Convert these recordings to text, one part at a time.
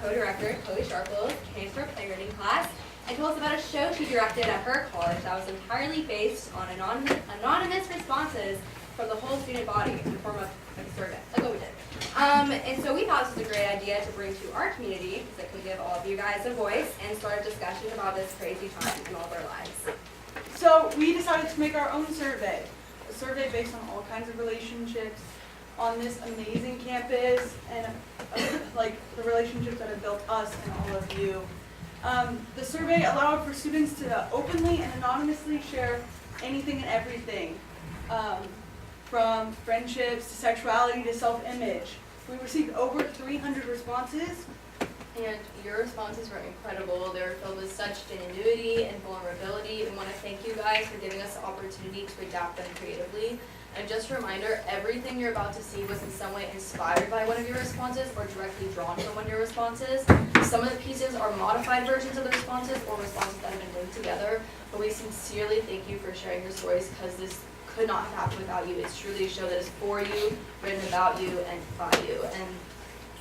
co-director, Chloe Sharples, came to our playwriting class and told us about a show she directed at her college that was entirely based on anonymous responses from the whole student body in the form of a survey, like what we did. And so we thought this was a great idea to bring to our community, because it could give all of you guys a voice and start a discussion about this crazy time in all of our lives. So we decided to make our own survey, a survey based on all kinds of relationships on this amazing campus and like the relationships that have built us and all of you. The survey allowed for students to openly and anonymously share anything and everything, from friendships to sexuality to self-image. We received over 300 responses. And your responses were incredible. They were filled with such genuinity and vulnerability. We want to thank you guys for giving us the opportunity to adapt them creatively. And just a reminder, everything you're about to see was in some way inspired by one of your responses or directly drawn from one of your responses. Some of the pieces are modified versions of the responses or responses that have been linked together. But we sincerely thank you for sharing your stories, because this could not have happened without you. It's truly a show that is for you, written about you, and by you. And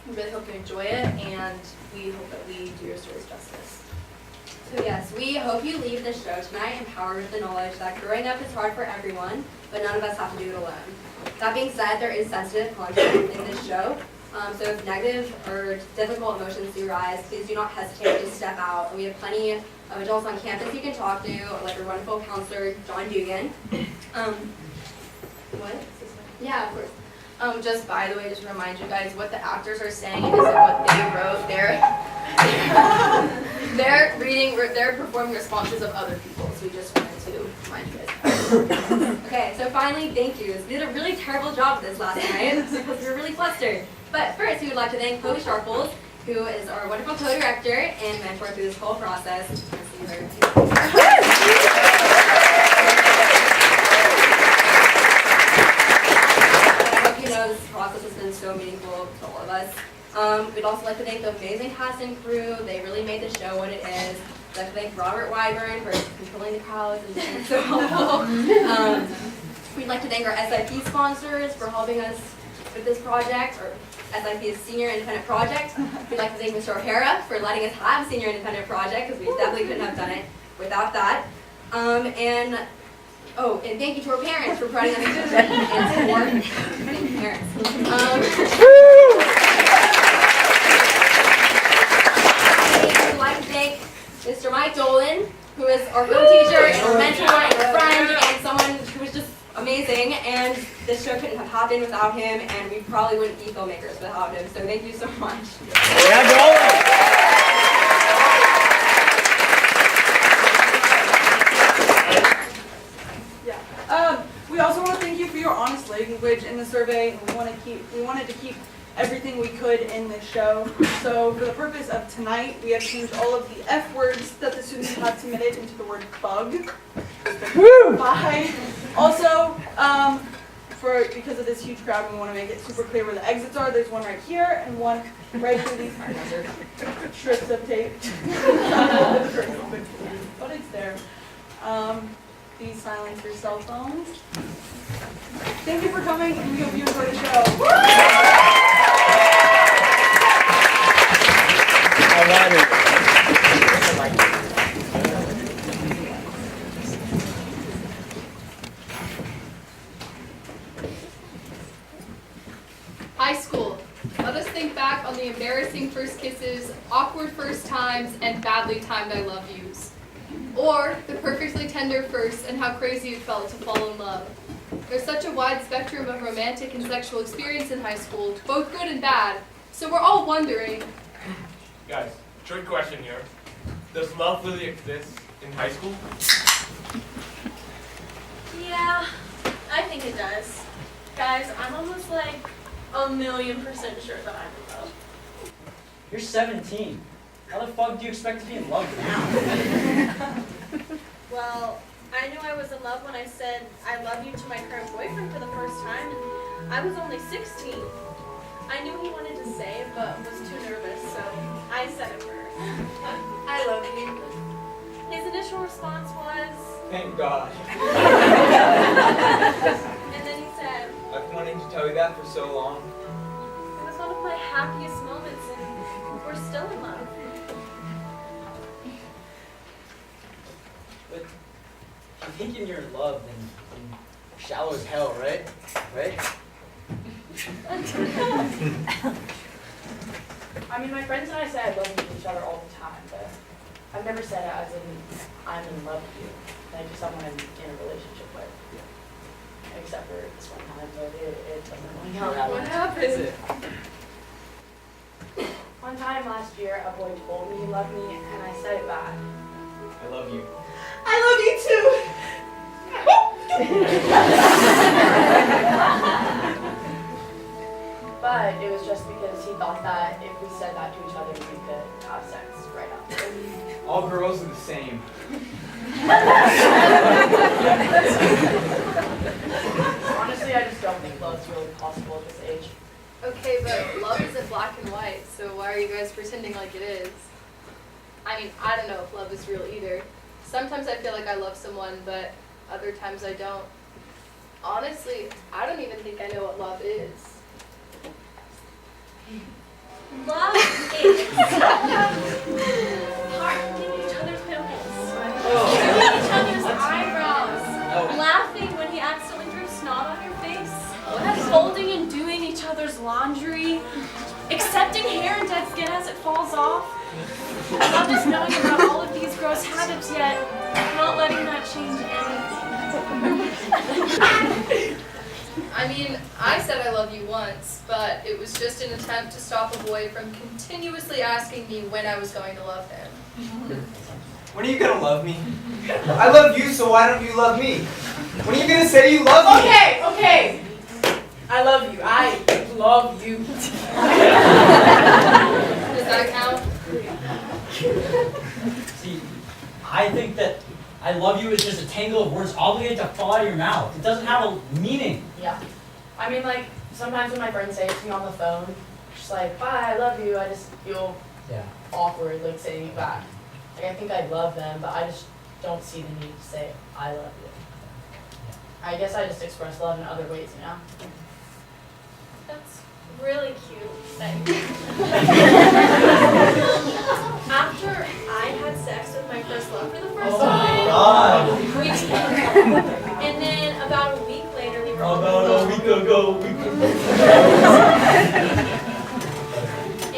we really hope you enjoy it, and we hope that we do your stories justice. So yes, we hope you leave this show tonight empowered with the knowledge that growing up is hard for everyone, but none of us have to do it alone. That being said, there is sensitive content in this show, so if negative or difficult emotions do rise, please do not hesitate to step out. And we have plenty of adults on campus you can talk to, like our wonderful counselor, John Dugan. What? Yeah, of course. Just by the way, just to remind you guys, what the actors are saying isn't what they wrote. They're performing responses of other people. So we just wanted to remind you guys. Okay, so finally, thank yous. We did a really terrible job this last night because we were really flustered. But first, we would like to thank Chloe Sharples, who is our wonderful co-director and mentor through this whole process. This process has been so meaningful to all of us. We'd also like to thank the amazing cast and crew. They really made the show what it is. We'd like to thank Robert Wyburn for controlling the crowds and being so helpful. We'd like to thank our SIP sponsors for helping us with this project, or SIP's Senior Independent Project. We'd like to thank Mr. O'Hara for letting us have Senior Independent Project, because we definitely couldn't have done it without that. And thank you to our parents for providing us with and support. Thank you, parents. I'd like to thank Mr. Mike Dolan, who is our home teacher and our mentor and our friend and someone who was just amazing. And this show couldn't have happened without him, and we probably wouldn't be filmmakers without him. So thank you so much. Yeah, Dolan! We also want to thank you for your honest language in the survey. We wanted to keep everything we could in this show. So for the purpose of tonight, we have changed all of the F words that the students have submitted into the word bug. Bye. Also, because of this huge crowd, we want to make it super clear where the exits are. There's one right here and one right through these strips of tape. But it's there. Please silence your cell phones. Thank you for coming, and we hope you enjoy the show. High school. Let us think back on the embarrassing first kisses, awkward first times, and badly timed I love yous. Or the perfectly tender first and how crazy it felt to fall in love. There's such a wide spectrum of romantic and sexual experience in high school, both good and bad, so we're all wondering. Guys, trick question here. Does love really exist in high school? Yeah, I think it does. Guys, I'm almost like 1,000,000% sure that I'm in love. You're 17. How the fuck do you expect to be in love now? Well, I knew I was in love when I said I love you to my current boyfriend for the first time, and I was only 16. I knew he wanted to say it, but was too nervous, so I said it first. I love you. His initial response was, Thank God. and then he said, I've been wanting to tell you that for so long. it was one of my happiest moments, and we're still in love. thinking you're in love, then shallow as hell, right? Right? I mean, my friends and I say I love you to each other all the time, but I've never said it as in I'm in love with you, like someone I'm in a relationship with. Except for this one time, but it doesn't work out. What happened? One time last year, a boy told me he loved me, and I said it back. I love you. I love you too. But it was just because he thought that if we said that to each other, we could have sex right after. All girls are the same. Honestly, I just don't think love's really possible at this age. Okay, but love isn't black and white, so why are you guys pretending like it is? I mean, I don't know if love is real either. Sometimes I feel like I love someone, but other times I don't. Honestly, I don't even think I know what love is. Love is parting each other's pimples, doing each other's eyebrows, laughing when he accidentally threw snot on your face, folding and doing each other's laundry, accepting hair and dead skin as it falls off. Love is knowing about all of these gross habits, yet not letting that change anything. I mean, I said I love you once, but it was just an attempt to stop a boy from continuously asking me when I was going to love him. When are you gonna love me? I love you, so why don't you love me? When are you gonna say you love me? Okay. I love you. I love you. Does that count? See, I think that I love you is just a tangle of words obligated to fall out of your mouth. It doesn't have a meaning. Yeah. I mean, like, sometimes when my friends say it to me on the phone, just like, bye, I love you, I just feel awkward, like, saying it back. Like, I think I love them, but I just don't see the need to say, I love you. I guess I just express love in other ways, you know? That's really cute. Thanks. After I had sex with my first love for the first time, God. and then about a week later we were About a week ago.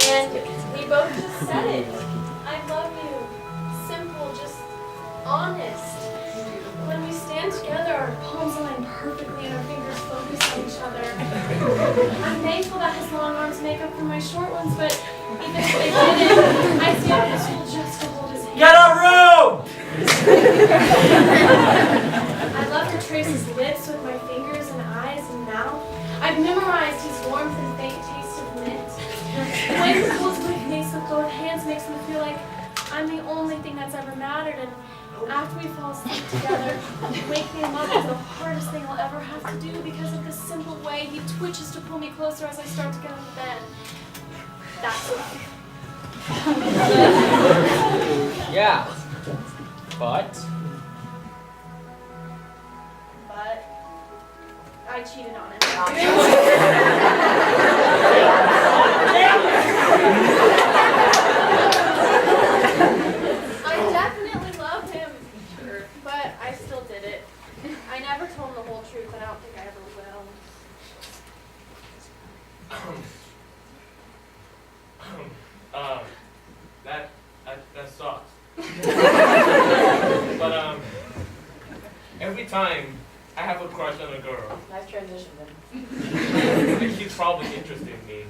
and we both just said it. I love you. Simple, just honest. When we stand together, our palms align perfectly and our fingers focus on each other. I'm thankful that his long arms make up for my short ones, but even if they didn't, I stand at his school just to hold his hand. Get a room! I love to trace his lips with my fingers and eyes and mouth. I've memorized his warmth and faint taste of mint. The way he pulls my face with both hands makes me feel like I'm the only thing that's ever mattered, and after we fall asleep together, waking him up is the hardest thing I'll ever have to do because of the simple way he twitches to pull me closer as I start to get out of bed. That's love. Yeah. But I cheated on him. I definitely loved him, but I still did it. I never told him the whole truth, and I don't think I ever will. That sucks. But every time I have a crush on a girl, Nice transition, then. and she's probably interested in me,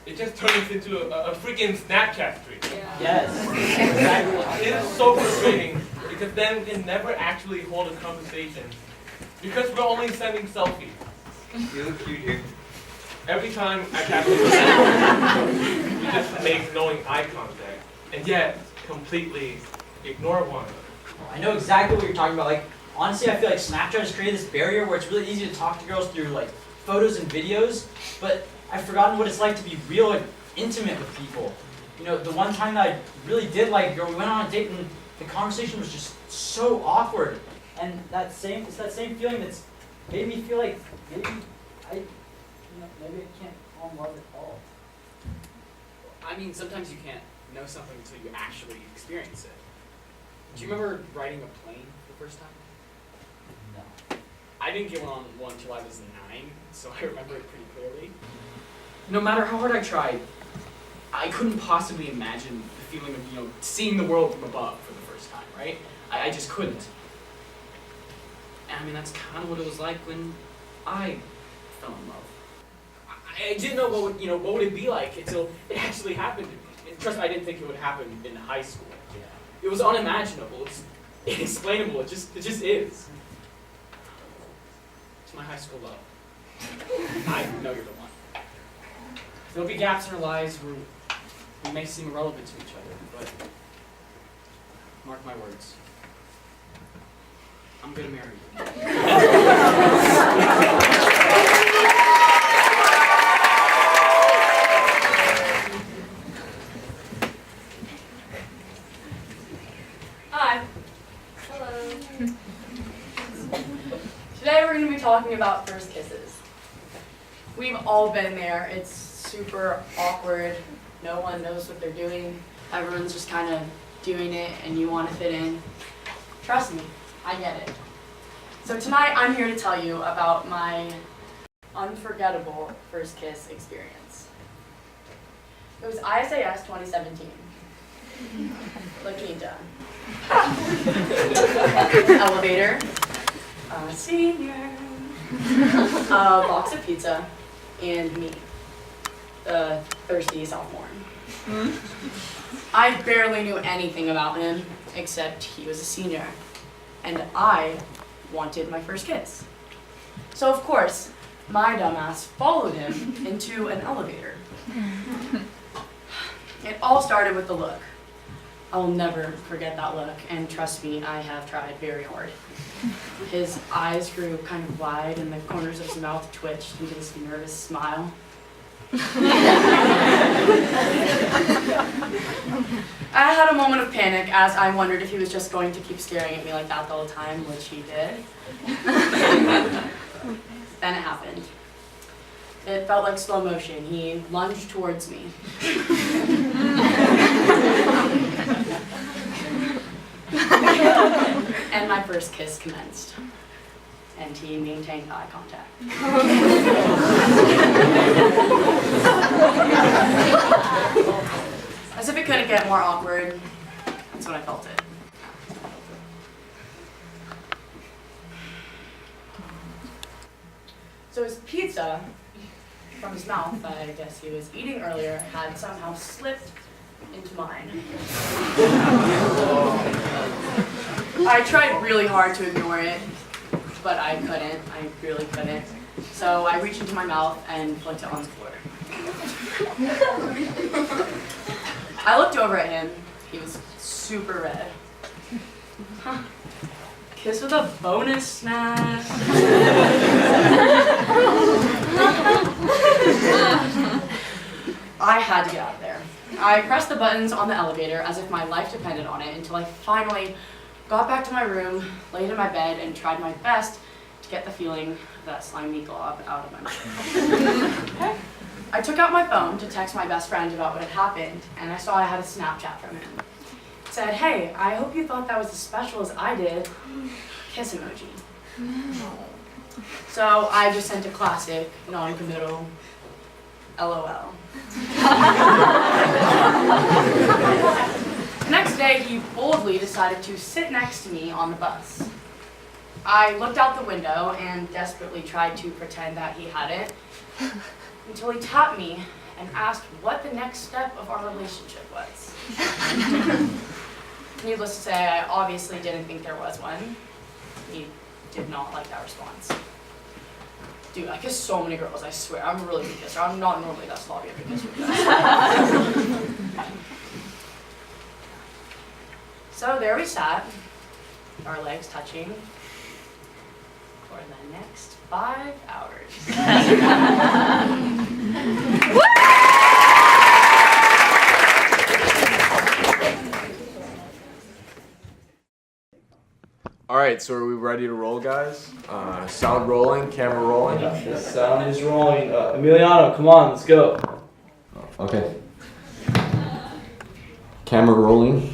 it just turns into a freaking Snapchat streak. yes. Exactly. It is so frustrating because then we can never actually hold a conversation because we're only sending selfies. You look cute here. Every time I catch you, we just make knowing eye contact, and yet completely ignore one. I know exactly what you're talking about. Like, honestly, I feel like Snapchat has created this barrier where it's really easy to talk to girls through like photos and videos, but I've forgotten what it's like to be real and intimate with people. You know, the one time that I really did like a girl, we went on a date and the conversation was just so awkward. And it's that same feeling that's made me feel like maybe I can't fall in love at all. I mean, sometimes you can't know something until you actually experience it. Do you remember riding a plane for the first time? I didn't get one until I was 9, so I remember it pretty clearly. No matter how hard I tried, I couldn't possibly imagine the feeling of, seeing the world from above for the first time, right? I just couldn't. And I mean, that's kind of what it was like when I fell in love. I didn't know what would it be like until it actually happened to me. And trust me, I didn't think it would happen in high school. It was unimaginable. It's inexplainable. It just is. It's my high school love. I know you're the one. There'll be gaps in our lives where we may seem irrelevant to each other, but mark my words. I'm gonna marry you. Hi. Hello. Today we're going to be talking about first kisses. We've all been there. It's super awkward. No one knows what they're doing. Everyone's just kind of doing it and you want to fit in. Trust me, I get it. So tonight I'm here to tell you about my unforgettable first kiss experience. It was ISAS 2017. La Quinta. Elevator. A senior. A box of pizza. And me. The thirsty sophomore. I barely knew anything about him, except he was a senior. And I wanted my first kiss. So of course, my dumbass followed him into an elevator. It all started with the look. I'll never forget that look, and trust me, I have tried very hard. His eyes grew kind of wide and the corners of his mouth twitched into this nervous smile. I had a moment of panic as I wondered if he was just going to keep staring at me like that the whole time, which he did. Then it happened. It felt like slow motion. He lunged towards me. And my first kiss commenced. And he maintained eye contact. As if it couldn't get more awkward, that's when I felt it. So his pizza from his mouth, I guess he was eating earlier, had somehow slipped into mine. I tried really hard to ignore it, but I couldn't. I really couldn't. So I reached into my mouth and flicked it on the floor. I looked over at him. He was super red. Kiss with a bonus smash. I had to get out of there. I pressed the buttons on the elevator as if my life depended on it until I finally got back to my room, laid in my bed, and tried my best to get the feeling of that slimy glob out of my mouth. I took out my phone to text my best friend about what had happened, and I saw I had a Snapchat from him. It said, "Hey, I hope you thought that was as special as I did. Kiss emoji." So I just sent a classic, non-committal, LOL. The next day, he boldly decided to sit next to me on the bus. I looked out the window and desperately tried to pretend that he hadn't, until he tapped me and asked what the next step of our relationship was. Needless to say, I obviously didn't think there was one. He did not like that response. Dude, I kiss so many girls, I swear. I'm a really good kisser. I'm not normally that sloppy of a kisser. So there we sat, our legs touching, for the next 5 hours. All right, so are we ready to roll, guys? Sound rolling, camera rolling. The sound is rolling. Emiliano, come on, let's go. Okay. Camera rolling.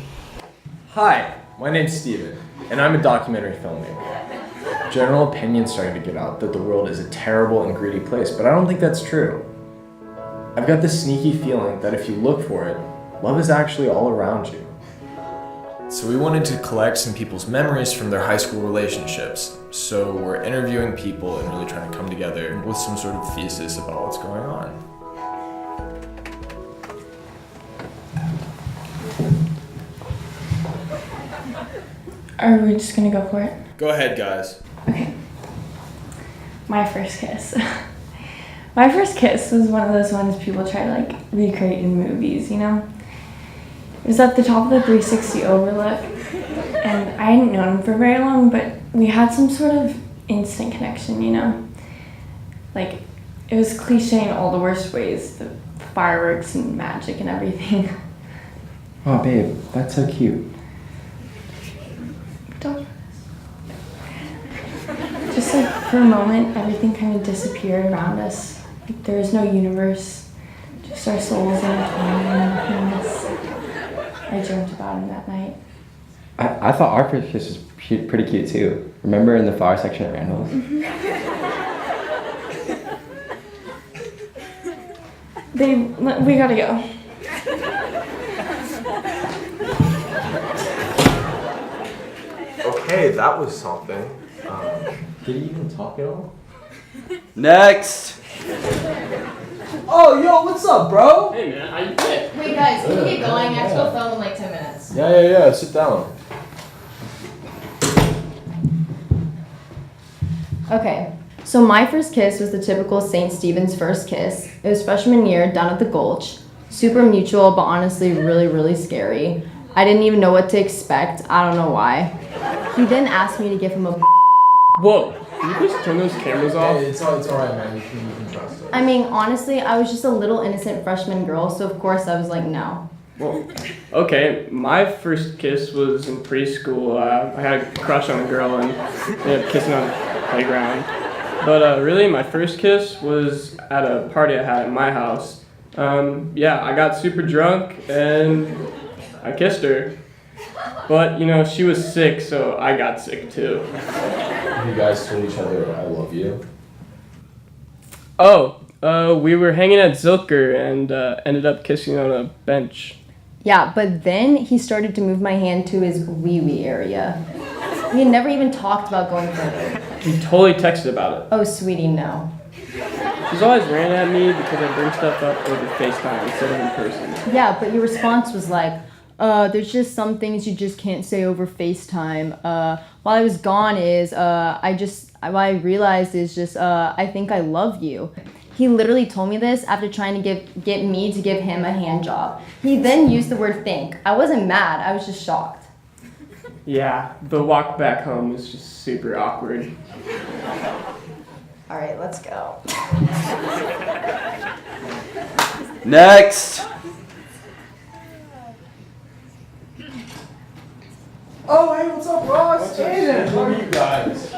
Hi, my name's Steven, and I'm a documentary filmmaker. general opinion starting to get out that the world is a terrible and greedy place, but I don't think that's true. I've got this sneaky feeling that if you look for it, love is actually all around you. So we wanted to collect some people's memories from their high school relationships. So we're interviewing people and really trying to come together with some sort of thesis about what's going on. Are we just gonna go for it? Go ahead, guys. Okay. My first kiss. My first kiss was one of those ones people try to like recreate in movies, you know? It was at the top of the 360 overlook, and I hadn't known him for very long, but we had some sort of instant connection, you know? Like, it was cliche in all the worst ways, the fireworks and magic and everything. Oh, babe, that's so cute. Just like for a moment, everything kind of disappeared around us. Like there was no universe, just our souls intertwined and nothingness. I dreamt about him that night. I thought our first kiss was pretty cute too. Remember in the flower section at Randall's? We gotta go. Okay, that was something. Did he even talk at all? Next! Oh, yo, what's up, bro? Hey, man, how you been? Wait guys, can we get going? I have to go film in like 10 minutes. Yeah, sit down. Okay, so my first kiss was the typical St. Stephen's first kiss. It was freshman year down at the Gulch. Super mutual, but honestly really, really scary. I didn't even know what to expect. I don't know why. He then asked me to give him a Whoa, can you just turn those cameras off? Hey, it's alright, man. You can trust it. I mean, honestly, I was just a little innocent freshman girl, so of course I was like, no. Well, okay, my first kiss was in preschool. I had a crush on a girl and ended up kissing on the playground. But really, my first kiss was at a party I had at my house. Yeah, I got super drunk and I kissed her. But, you know, she was sick, so I got sick too. You guys told each other I love you? Oh, we were hanging at Zilker and ended up kissing on a bench. Yeah, but then he started to move my hand to his wee-wee area. We had never even talked about going further. We totally texted about it. Oh, sweetie, no. She's always ran at me because I bring stuff up over FaceTime instead of in person. Yeah, but your response was like, there's just some things you just can't say over FaceTime. While I was gone what I realized is just, I think I love you. He literally told me this after trying to get me to give him a hand job. He then used the word think. I wasn't mad, I was just shocked. Yeah, the walk back home is just super awkward. All right, let's go. Next! Oh, hey, what's up, Ross? Jaden, How are you guys?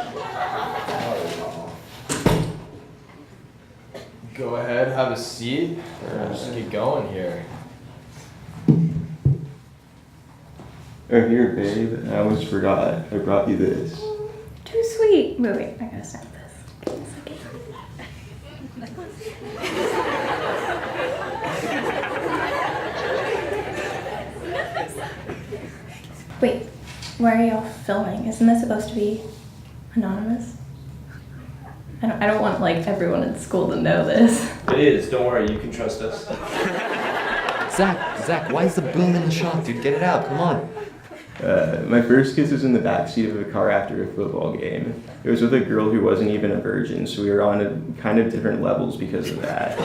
Go ahead, have a seat. Just get going here. Oh, here, babe. I almost forgot. I brought you this. Too sweet. Wait, I gotta stop this. Wait, why are y'all filming? Isn't this supposed to be anonymous? I don't want like everyone in school to know this. It is, don't worry, you can trust us. Zach, why is the boom in the shot, dude? Get it out, come on. My first kiss was in the backseat of a car after a football game. It was with a girl who wasn't even a virgin, so we were on a kind of different levels because of that.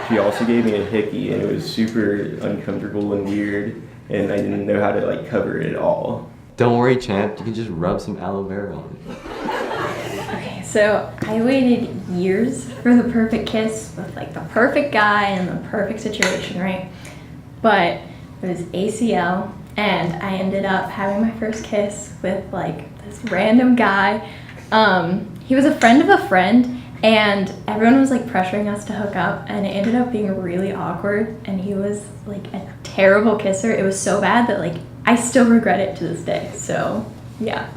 She also gave me a hickey, and it was super uncomfortable and weird, and I didn't know how to like cover it at all. Don't worry, champ. You can just rub some aloe vera on it. Okay, so I waited years for the perfect kiss with like the perfect guy and the perfect situation, right? But it was ACL, and I ended up having my first kiss with like this random guy. He was a friend of a friend, and everyone was like pressuring us to hook up, and it ended up being really awkward, and he was like a terrible kisser. It was so bad that like I still regret it to this day, so yeah.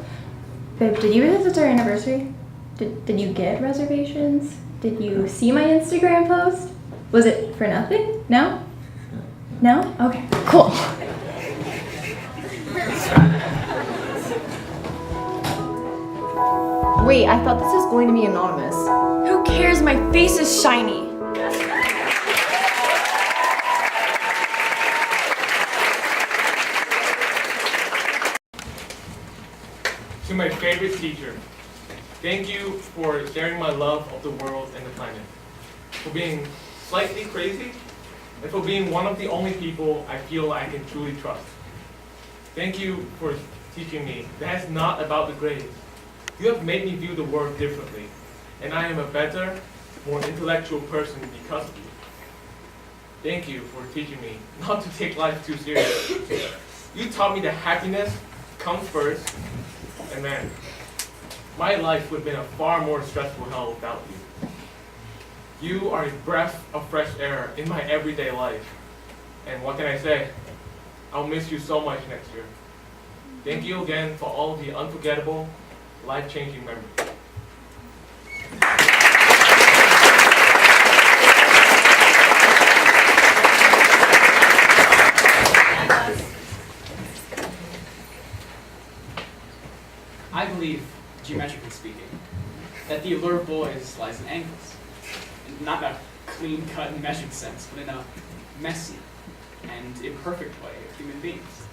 Babe, did you realize it's our anniversary? Did you get reservations? Did you see my Instagram post? Was it for nothing? No? No? Okay, cool. Wait, I thought this was going to be anonymous. Who cares? My face is shiny. To my favorite teacher, thank you for sharing my love of the world and the planet, for being slightly crazy, and for being one of the only people I feel I can truly trust. Thank you for teaching me that it's not about the grades. You have made me view the world differently, and I am a better, more intellectual person because of you. Thank you for teaching me not to take life too seriously. You taught me that happiness comes first, and man, my life would have been a far more stressful hell without you. You are a breath of fresh air in my everyday life. And what can I say? I'll miss you so much next year. Thank you again for all of the unforgettable, life-changing memories. I believe, geometrically speaking, that the allure of boys lies in angles. Not in a clean-cut and measured sense, but in a messy and imperfect way of human beings.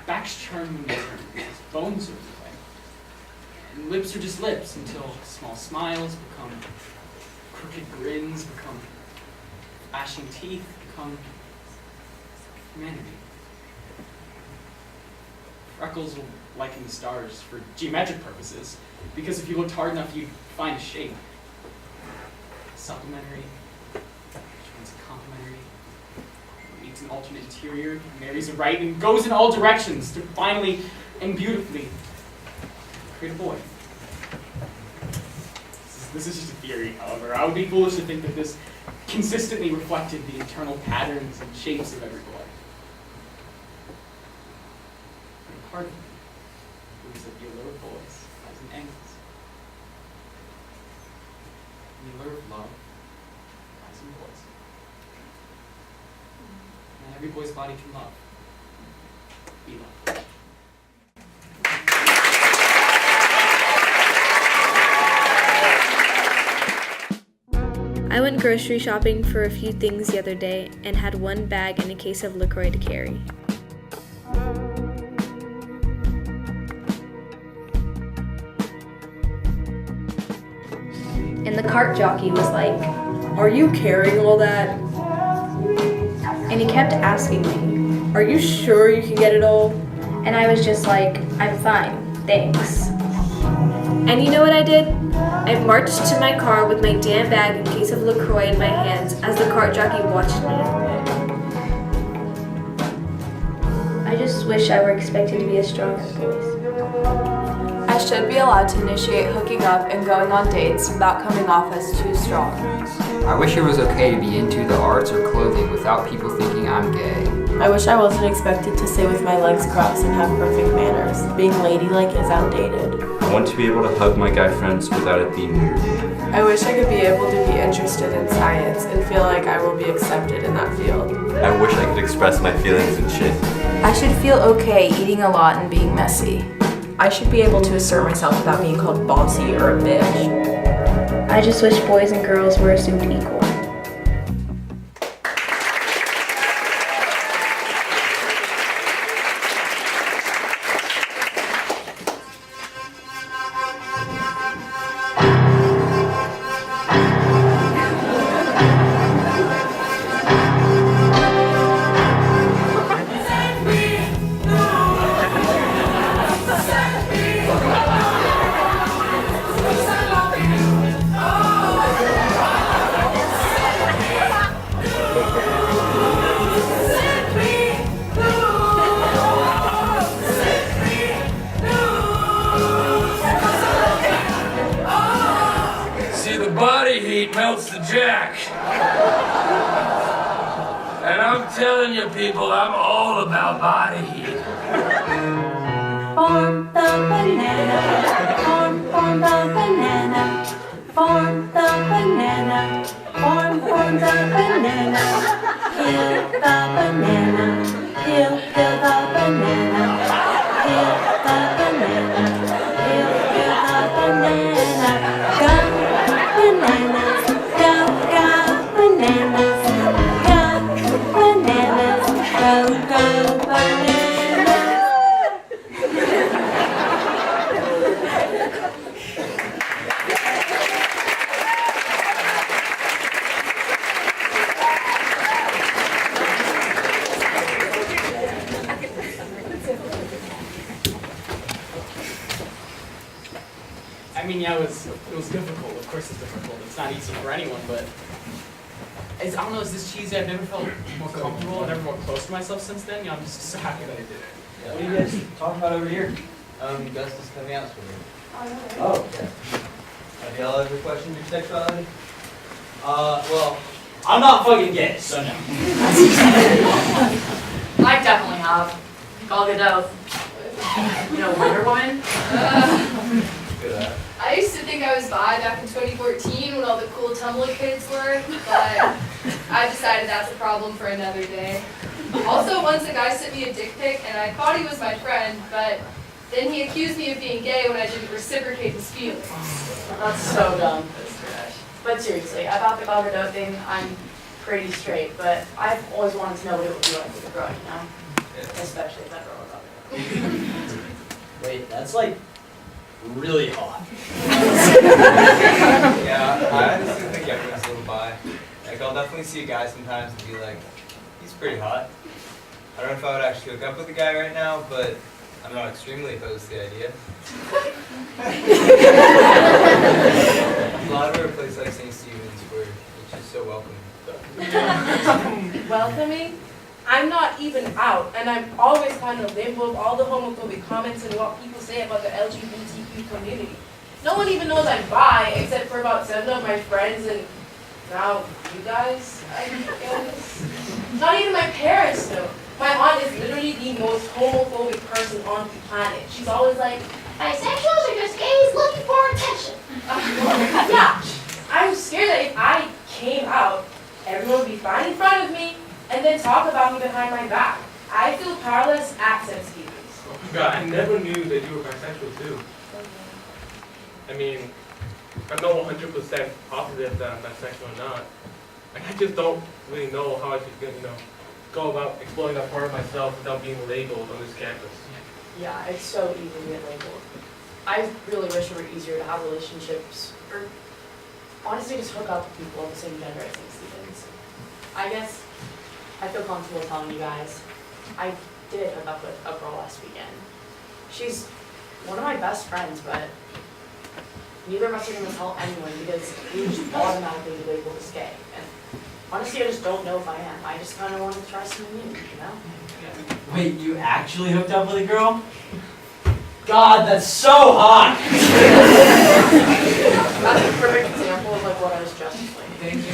Backs turn when they turn, because bones are in the way. And lips are just lips until small smiles become crooked grins, become flashing teeth, become humanity. Freckles will liken the stars for geometric purposes, because if you looked hard enough, you'd find a shape. Supplementary, joins a complementary, meets an alternate interior, marries a right, and goes in all directions to finally and beautifully create a boy. This is just a theory, however. I would be foolish to think that this consistently reflected the internal patterns and shapes of every boy. But a part of me believes that the allure of boys lies in angles. The allure of love lies in boys. And every boy's body can love. Be loved. I went grocery shopping for a few things the other day and had one bag and a case of LaCroix to carry. And the cart jockey was like, "Are you carrying all that?" And he kept asking me, "Are you sure you can get it all?" And I was just like, "I'm fine, thanks." And you know what I did? I marched to my car with my damn bag and case of LaCroix in my hands as the cart jockey watched me. I just wish I were expected to be as strong as boys. I should be allowed to initiate hooking up and going on dates without coming off as too strong. I wish it was okay to be into the arts or clothing without people thinking I'm gay. I wish I wasn't expected to sit with my legs crossed and have perfect manners. Being ladylike is outdated. I want to be able to hug my guy friends without it being weird. I wish I could be able to be interested in science and feel like I will be accepted in that field. I wish I could express my feelings and shit. I should feel okay eating a lot and being messy. I should be able to assert myself without being called bossy or a bitch. I just wish boys and girls were assumed equal. Melts the jack. And I'm telling you people, I'm all about body heat. the banana. Form the banana. Form the banana. Form the banana. Peel the banana. Peel the banana. Peel the banana. Peel the banana. Go bananas. Go bananas. Go bananas. Go bananas. I mean, yeah, it was difficult. Of course it's difficult. It's not easy for anyone, but I don't know, it's this cheesy. I've never felt more comfortable and never more close to myself since then. You know, I'm just so happy that I did it. What are you guys talking about over here? Gus is coming out soon. Oh, yeah. Have y'all ever questioned your sexuality? Well, I'm not fucking gay, so no. I definitely have. Gal Gadot. You know, Wonder Woman. I used to think I was bi back in 2014 when all the cool Tumblr kids were, but I decided that's a problem for another day. Also, once a guy sent me a dick pic and I thought he was my friend, but then he accused me of being gay when I didn't reciprocate his feelings. That's so dumb. But seriously, about the Gal Gadot thing, I'm pretty straight, but I've always wanted to know what it would be like with a girl, you know? Especially if that girl was Gal Gadot. Wait, that's like really hot. Yeah, I honestly think everyone's a little bi. Like, I'll definitely see a guy sometimes and be like, he's pretty hot. I don't know if I would actually hook up with a guy right now, but I'm not extremely opposed to the idea. I'm glad we're a place like St. Stephen's where it's just so welcoming. Welcoming? I'm not even out, and I'm always kind of limbo of all the homophobic comments and what people say about the LGBTQ community. No one even knows I'm bi, except for about 7 of my friends and now you guys, I guess. Not even my parents know. My aunt is literally the most homophobic person on the planet. She's always like, bisexuals are just gays looking for attention. Yeah, I'm scared that if I came out, everyone would be fine in front of me and then talk about me behind my back. I feel powerless at St. Stephen's. Oh my God, I never knew that you were bisexual too. I mean, I'm not 100% positive that I'm bisexual or not. Like, I just don't really know how I should, go about exploring that part of myself without being labeled on this campus. Yeah, it's so easy to get labeled. I really wish it were easier to have relationships, or honestly just hook up with people of the same gender at St. Stephen's. I guess I feel comfortable telling you guys, I did hook up with a girl last weekend. She's one of my best friends, but neither of us are going to tell anyone because we just automatically be labeled as gay. And honestly, I just don't know if I am. I just kind of want to try something new, you know? Wait, you actually hooked up with a girl? God, that's so hot! That's a perfect example of like what I was just explaining. Thank you.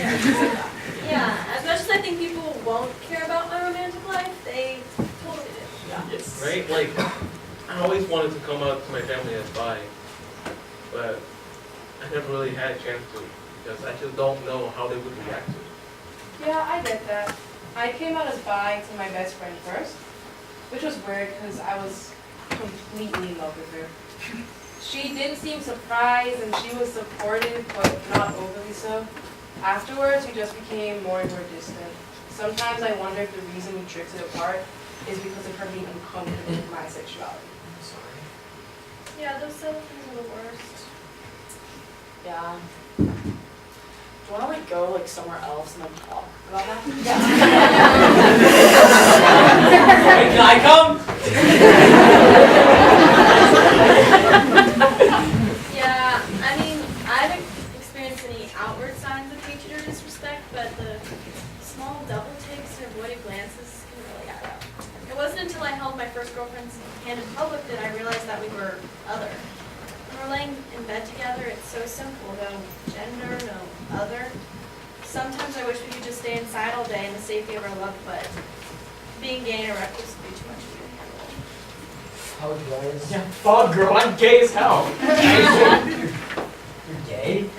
Yeah, as much as I think people won't care about my romantic life, they totally do. Yeah. Yes. Right? Like, I always wanted to come out to my family as bi, but I never really had a chance to because I just don't know how they would react to it. Yeah, I get that. I came out as bi to my best friend first, which was weird because I was completely in love with her. She didn't seem surprised and she was supportive, but not overly so. Afterwards, we just became more and more distant. Sometimes I wonder if the reason we drifted apart is because of her being uncomfortable with my sexuality. I'm sorry. Yeah, those solo things are the worst. Yeah. Do you want to like go like somewhere else and like talk about that? Wait, can I come? Yeah, I mean, I haven't experienced any outward signs of hatred or disrespect, but the small double takes or avoided glances can really add up. It wasn't until I held my first girlfriend's hand in public that I realized that we were other. When we're laying in bed together, it's so simple. No gender, no other. Sometimes I wish we could just stay inside all day in the safety of our love, but being gay and erect is way too much for me to handle. Fog girls. Yeah, fog girl, I'm gay as hell. You're gay?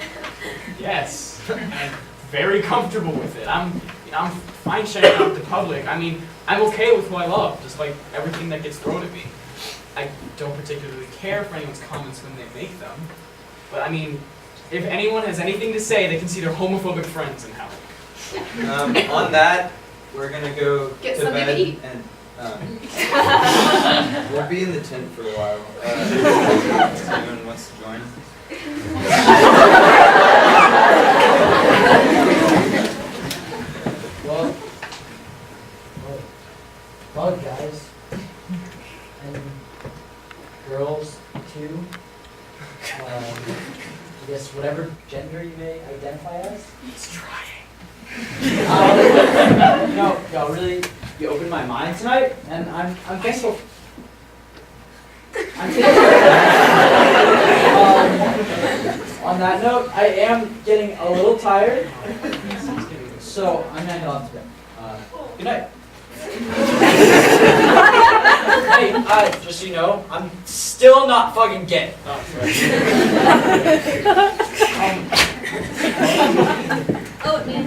Yes, and very comfortable with it. I'm fine sharing out with the public. I mean, I'm okay with who I love, despite everything that gets thrown at me. I don't particularly care for anyone's comments when they make them. But I mean, if anyone has anything to say, they can see their homophobic friends in hell. On that, we're gonna go Get to something bed to eat. and we'll be in the tent for a while. If anyone wants to join. Well, guys and girls too. I guess whatever gender you may identify as. It's trying. Y'all really, you opened my mind tonight, and I'm thankful. On that note, I am getting a little tired, so I'm gonna head off to bed. Good night. Hey, just so you know, I'm still not fucking gay. Oh, Oh, yes.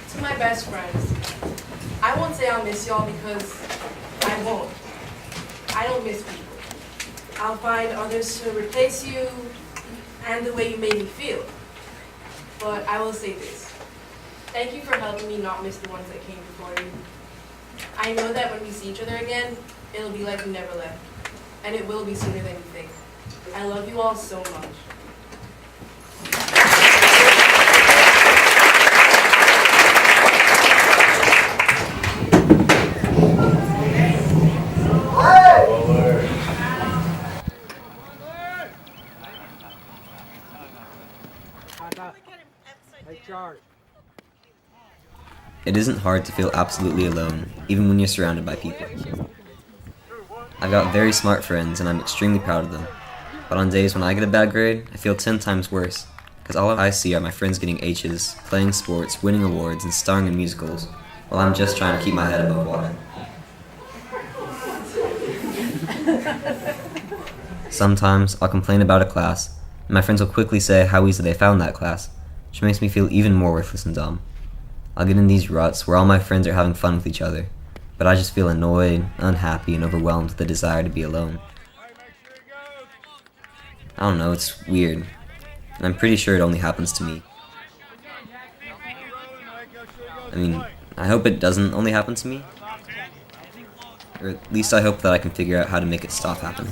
To my best friends, I won't say I'll miss y'all because I won't. I don't miss people. I'll find others to replace you and the way you made me feel. But I will say this. Thank you for helping me not miss the ones that came before you. I know that when we see each other again, it'll be like we never left. And it will be sooner than you think. I love you all so much. It isn't hard to feel absolutely alone, even when you're surrounded by people. I've got very smart friends and I'm extremely proud of them. But on days when I get a bad grade, I feel 10 times worse, because all I see are my friends getting H's, playing sports, winning awards, and starring in musicals, while I'm just trying to keep my head above water. Sometimes I'll complain about a class, and my friends will quickly say how easy they found that class, which makes me feel even more worthless and dumb. I'll get in these ruts where all my friends are having fun with each other, but I just feel annoyed, unhappy, and overwhelmed with the desire to be alone. I don't know, it's weird, and I'm pretty sure it only happens to me. I mean, I hope it doesn't only happen to me, or at least I hope that I can figure out how to make it stop happening.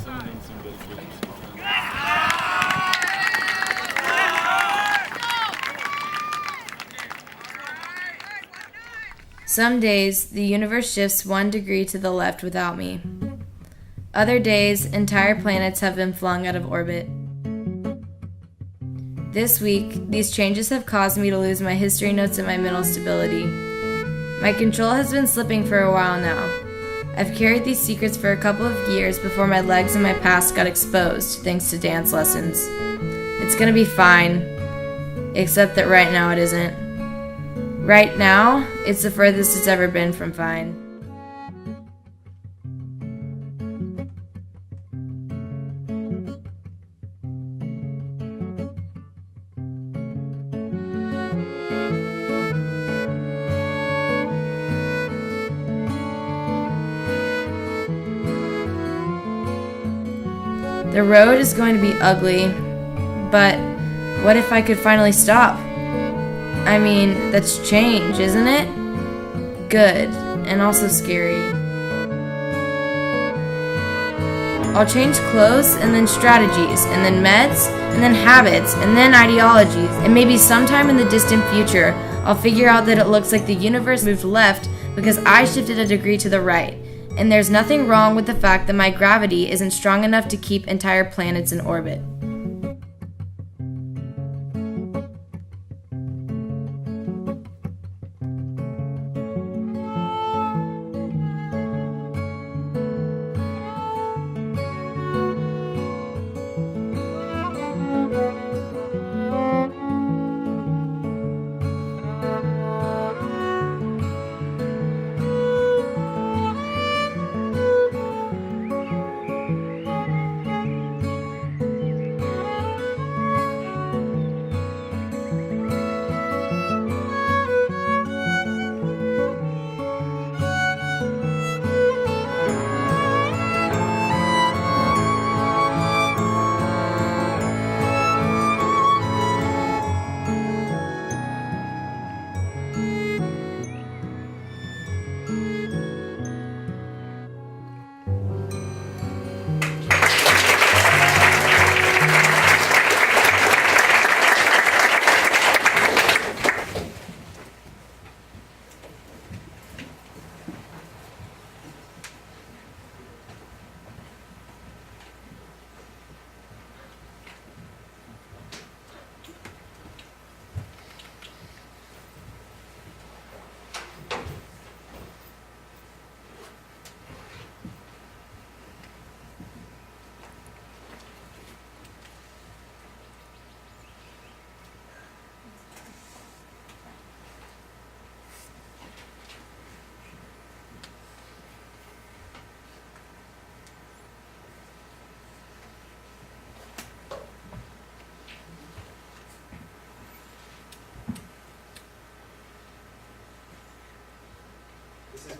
Some days, the universe shifts 1 degree to the left without me. Other days, entire planets have been flung out of orbit. This week, these changes have caused me to lose my history notes and my mental stability. My control has been slipping for a while now. I've carried these secrets for a couple of years before my legs and my past got exposed, thanks to dance lessons. It's gonna be fine, except that right now it isn't. Right now, it's the furthest it's ever been from fine. The road is going to be ugly, but what if I could finally stop? I mean, that's change, isn't it? Good, and also scary. I'll change clothes, and then strategies, and then meds, and then habits, and then ideologies, and maybe sometime in the distant future, I'll figure out that it looks like the universe moved left because I shifted a degree to the right, and there's nothing wrong with the fact that my gravity isn't strong enough to keep entire planets in orbit.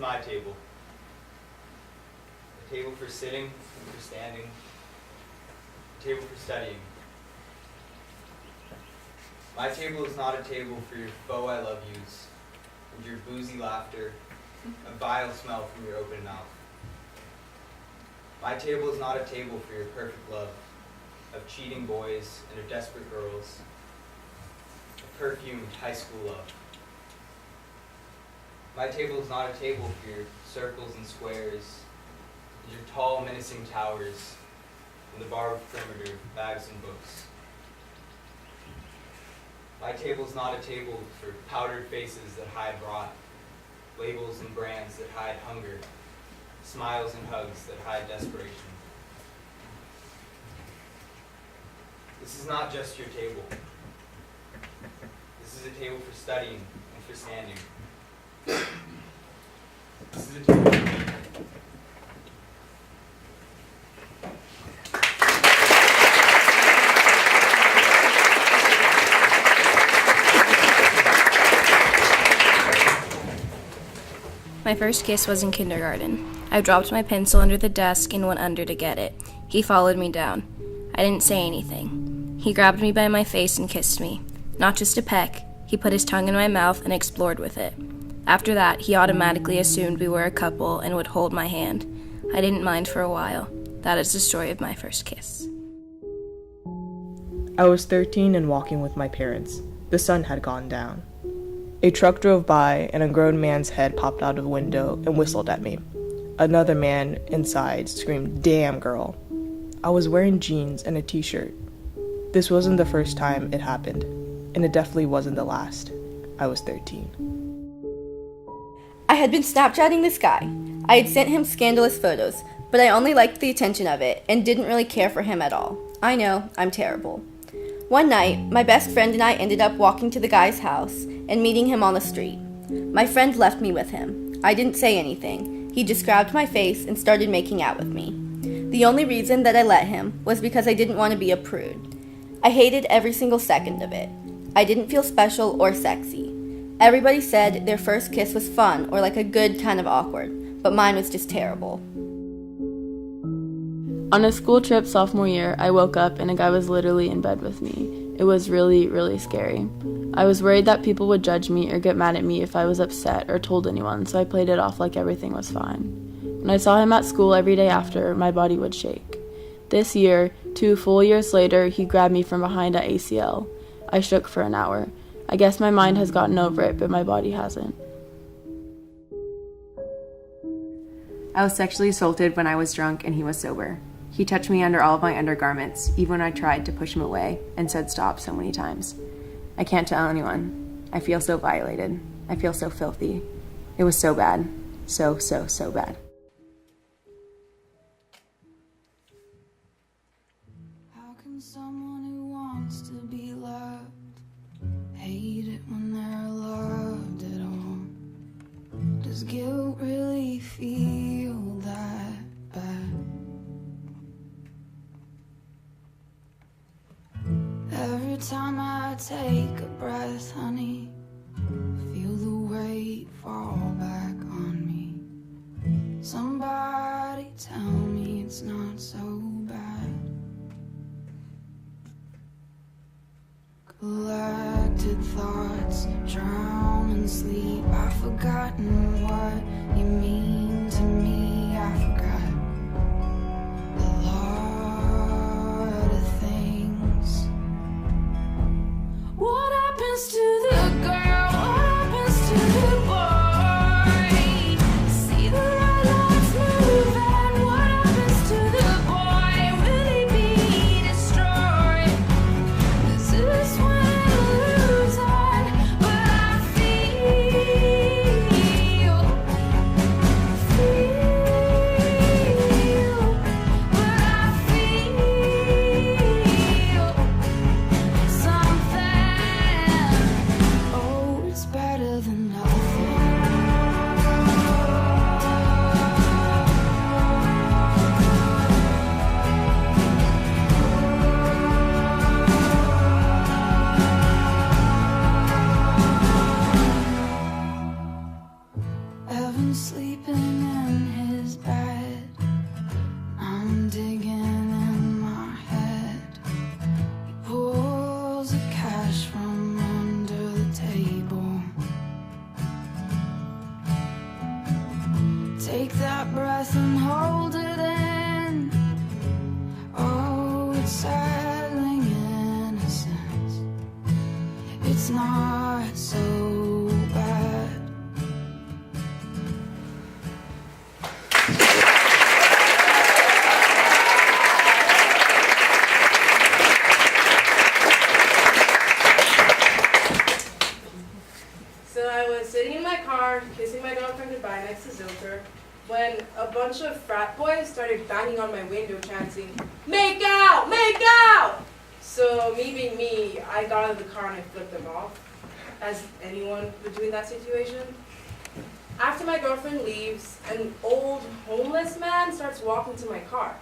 my table. A table for sitting and for standing. A table for studying. My table is not a table for your faux I love yous, and your boozy laughter, a vile smell from your open mouth. My table is not a table for your perfect love, of cheating boys and of desperate girls, of perfumed high school love. My table is not a table for your circles and squares, and your tall, menacing towers, and the barbed perimeter of bags and books. My table is not a table for powdered faces that hide rot, labels and brands that hide hunger, smiles and hugs that hide desperation. This is not just your table. This is a table for studying and for standing. This is a table. My first kiss was in kindergarten. I dropped my pencil under the desk and went under to get it. He followed me down. I didn't say anything. He grabbed me by my face and kissed me. Not just a peck. He put his tongue in my mouth and explored with it. After that, he automatically assumed we were a couple and would hold my hand. I didn't mind for a while. That is the story of my first kiss. I was 13 and walking with my parents. The sun had gone down. A truck drove by and a grown man's head popped out of the window and whistled at me. Another man inside screamed, "Damn, girl." I was wearing jeans and a t-shirt. This wasn't the first time it happened, and it definitely wasn't the last. I was 13. I had been Snapchatting this guy. I had sent him scandalous photos, but I only liked the attention of it and didn't really care for him at all. I know, I'm terrible. One night, my best friend and I ended up walking to the guy's house and meeting him on the street. My friend left me with him. I didn't say anything. He just grabbed my face and started making out with me. The only reason that I let him was because I didn't want to be a prude. I hated every single second of it. I didn't feel special or sexy. Everybody said their first kiss was fun or like a good kind of awkward, but mine was just terrible. On a school trip sophomore year, I woke up and a guy was literally in bed with me. It was really, really scary. I was worried that people would judge me or get mad at me if I was upset or told anyone, so I played it off like everything was fine. When I saw him at school every day after, my body would shake. This year, 2 full years later, he grabbed me from behind at ACL. I shook for an hour. I guess my mind has gotten over it, but my body hasn't. I was sexually assaulted when I was drunk and he was sober. He touched me under all of my undergarments, even when I tried to push him away, and said stop so many times. I can't tell anyone. I feel so violated. I feel so filthy. It was so bad. So bad. How can someone who wants to be loved hate it when they're loved at all? Does guilt really feel that bad? Every time I take a breath, honey, feel the weight fall back on me. Somebody tell me it's not so bad. Collected thoughts drown in sleep. I've forgotten what you mean to me. I forgot a lot of things. What happens to the girl? What happens to the boy? See the red lights move, and what happens to the boy? Will he be destroyed? This is when I lose on what I feel. it's not so bad. So I was sitting in my car, kissing my girlfriend goodbye next to Zilker, when a bunch of frat boys started banging on my window chanting, "Make out! Make out!" So me being me, I got out of the car and I flipped them off, as anyone would do in that situation. After my girlfriend leaves, an old homeless man starts walking to my car.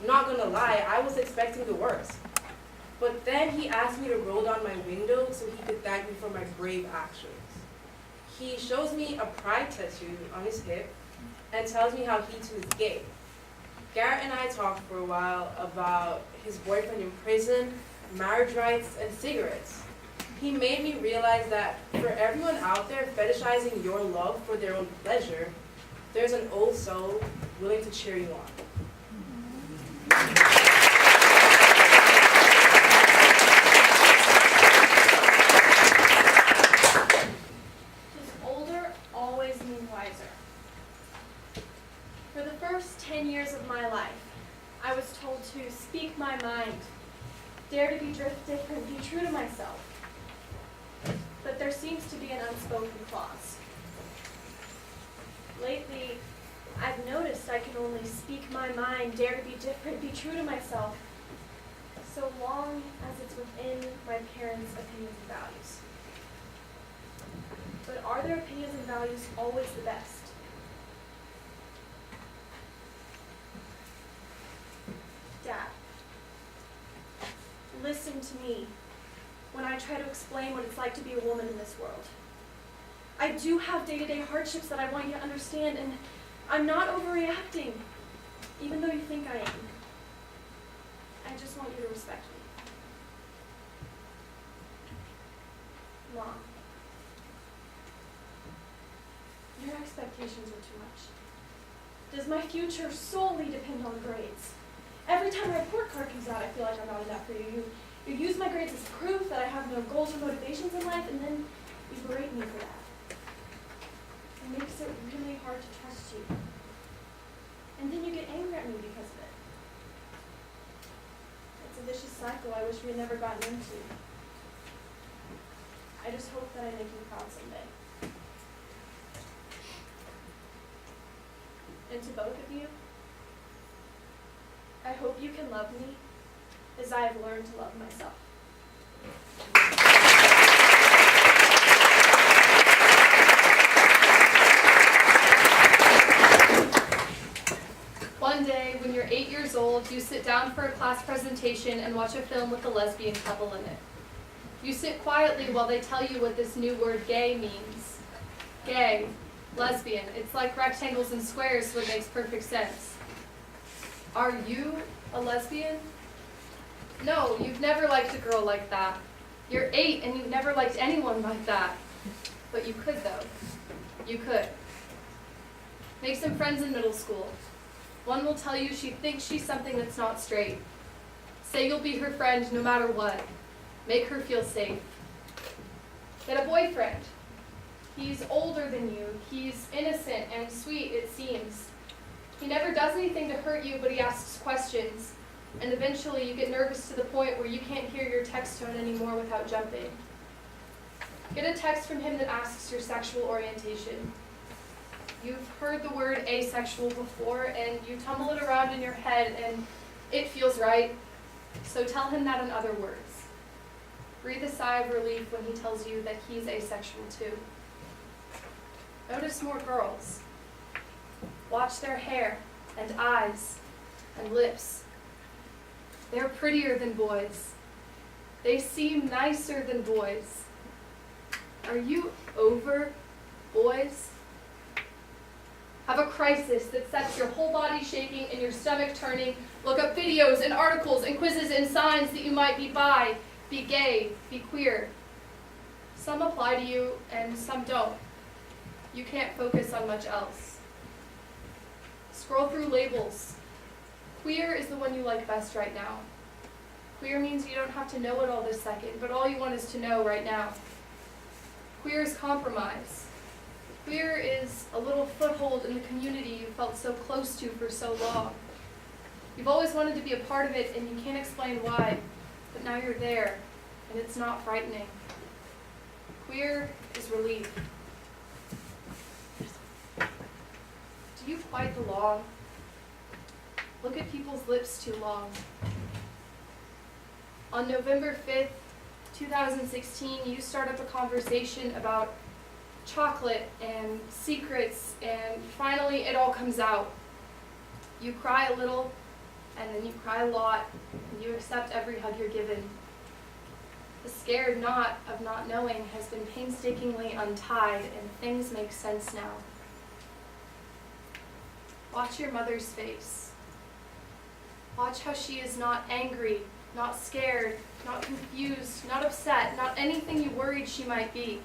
I'm not gonna lie, I was expecting the worst. But then he asked me to roll down my window so he could thank me for my brave actions. He shows me a pride tattoo on his hip and tells me how he too is gay. Garrett and I talked for a while about his boyfriend in prison, marriage rights, and cigarettes. He made me realize that for everyone out there fetishizing your love for their own pleasure, there's an old soul willing to cheer you on. Does older always mean wiser? For the first 10 years of my life, I was told to speak my mind, dare to be different, be true to myself. But there seems to be an unspoken clause. Lately, I've noticed I can only speak my mind, dare to be different, be true to myself, so long as it's within my parents' opinions and values. But are their opinions and values always the best? Dad, listen to me when I try to explain what it's like to be a woman in this world. I do have day-to-day hardships that I want you to understand, and I'm not overreacting, even though you think I am. I just want you to respect me. Mom, your expectations are too much. Does my future solely depend on grades? Every time a report card comes out, I feel like I'm not enough for you. You use my grades as proof that I have no goals or motivations in life, and then you berate me for that. It makes it really hard to trust you. And then you get angry at me because of it. It's a vicious cycle I wish we had never gotten into. I just hope that I make you proud someday. And to both of you, I hope you can love me as I have learned to love myself. One day, when you're 8 years old, you sit down for a class presentation and watch a film with a lesbian couple in it. You sit quietly while they tell you what this new word gay means. Gay, lesbian, it's like rectangles and squares, so it makes perfect sense. Are you a lesbian? No, you've never liked a girl like that. You're 8 and you've never liked anyone like that. But you could though. You could. Make some friends in middle school. One will tell you she thinks she's something that's not straight. Say you'll be her friend no matter what. Make her feel safe. Get a boyfriend. He's older than you. He's innocent and sweet, it seems. He never does anything to hurt you, but he asks questions. And eventually you get nervous to the point where you can't hear your text tone anymore without jumping. Get a text from him that asks your sexual orientation. You've heard the word asexual before, and you tumble it around in your head, and it feels right. So tell him that in other words. Breathe a sigh of relief when he tells you that he's asexual too. Notice more girls. Watch their hair and eyes and lips. They're prettier than boys. They seem nicer than boys. Are you over boys? Have a crisis that sets your whole body shaking and your stomach turning. Look up videos and articles and quizzes and signs that you might be bi, be gay, be queer. Some apply to you and some don't. You can't focus on much else. Scroll through labels. Queer is the one you like best right now. Queer means you don't have to know it all this second, but all you want is to know right now. Queer is compromise. Queer is a little foothold in the community you felt so close to for so long. You've always wanted to be a part of it and you can't explain why, but now you're there and it's not frightening. Queer is relief. Do you quite belong? Look at people's lips too long. On November 5th, 2016, you start up a conversation about chocolate and secrets, and finally it all comes out. You cry a little, and then you cry a lot, and you accept every hug you're given. The scared knot of not knowing has been painstakingly untied, and things make sense now. Watch your mother's face. Watch how she is not angry, not scared, not confused, not upset, not anything you worried she might be.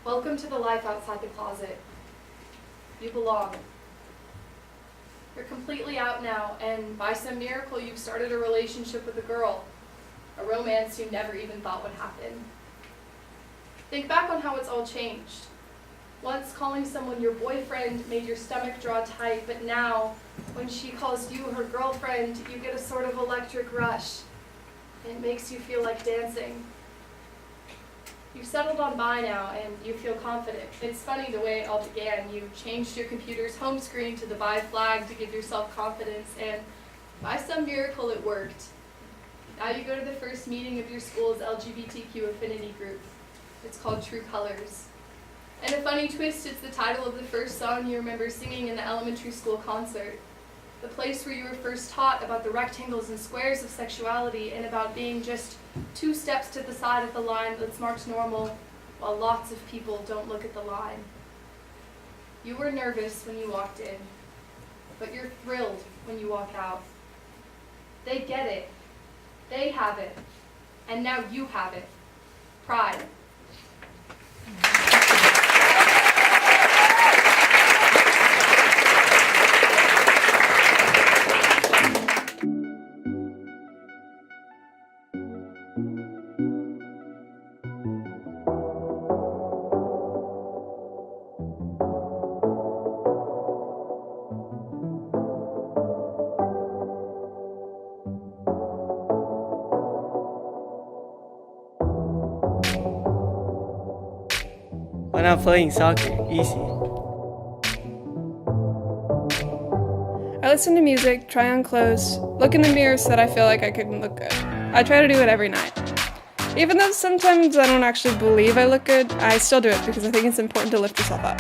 Welcome to the life outside the closet. You belong. You're completely out now, and by some miracle you've started a relationship with a girl, a romance you never even thought would happen. Think back on how it's all changed. Once calling someone your boyfriend made your stomach draw tight, but now, when she calls you her girlfriend, you get a sort of electric rush. It makes you feel like dancing. You've settled on bi now, and you feel confident. It's funny the way it all began. You changed your computer's home screen to the bi flag to give yourself confidence, and by some miracle it worked. Now you go to the first meeting of your school's LGBTQ affinity group. It's called True Colors. And a funny twist, it's the title of the first song you remember singing in the elementary school concert. The place where you were first taught about the rectangles and squares of sexuality and about being just 2 steps to the side of the line that's marked normal while lots of people don't look at the line. You were nervous when you walked in, but you're thrilled when you walk out. They get it. They have it. And now you have it. Pride. When I'm playing soccer, easy. I listen to music, try on clothes, look in the mirror so that I feel like I can look good. I try to do it every night. Even though sometimes I don't actually believe I look good, I still do it because I think it's important to lift yourself up.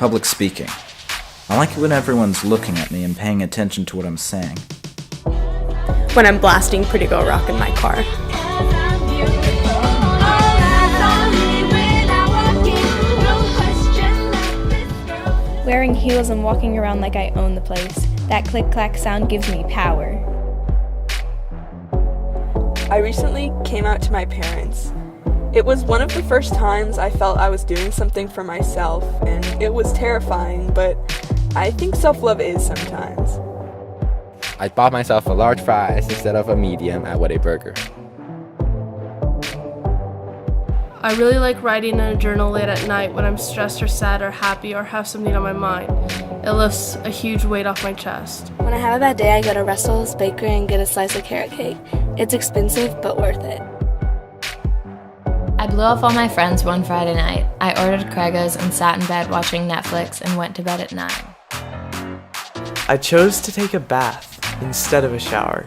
Public speaking. I like it when everyone's looking at me and paying attention to what I'm saying. When I'm blasting Pretty Girl Rock in my car. Wearing heels and walking around like I own the place. That click-clack sound gives me power. I recently came out to my parents. It was one of the first times I felt I was doing something for myself, and it was terrifying, but I think self-love is sometimes. I bought myself a large fries instead of a medium at Whataburger. I really like writing in a journal late at night when I'm stressed or sad or happy or have something on my mind. It lifts a huge weight off my chest. When I have a bad day, I go to Russell's Bakery and get a slice of carrot cake. It's expensive, but worth it. I blew off all my friends one Friday night. I ordered Craigos and sat in bed watching Netflix and went to bed at 9. I chose to take a bath instead of a shower.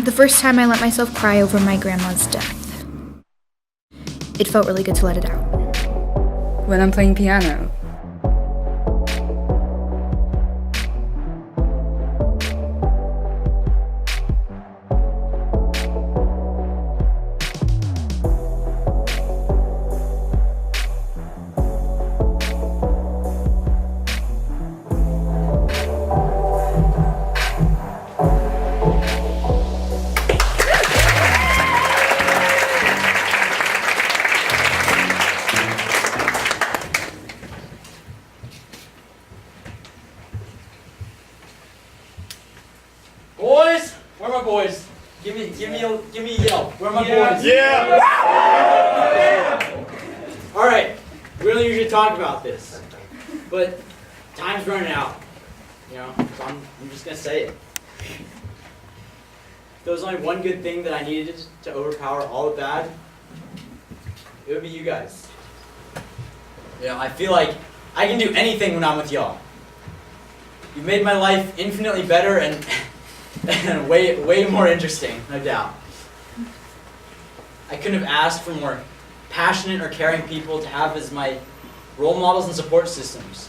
The first time I let myself cry over my grandma's death. It felt really good to let it out. When I'm playing piano. Where are my boys? Give me a yell. Where are my boys? Yeah! All right. We don't usually talk about this, but time's running out. You know, so I'm just gonna say it. If there was only one good thing that I needed to overpower all the bad, it would be you guys. You know, I feel like I can do anything when I'm with y'all. You've made my life infinitely better and way more interesting, no doubt. I couldn't have asked for more passionate or caring people to have as my role models and support systems.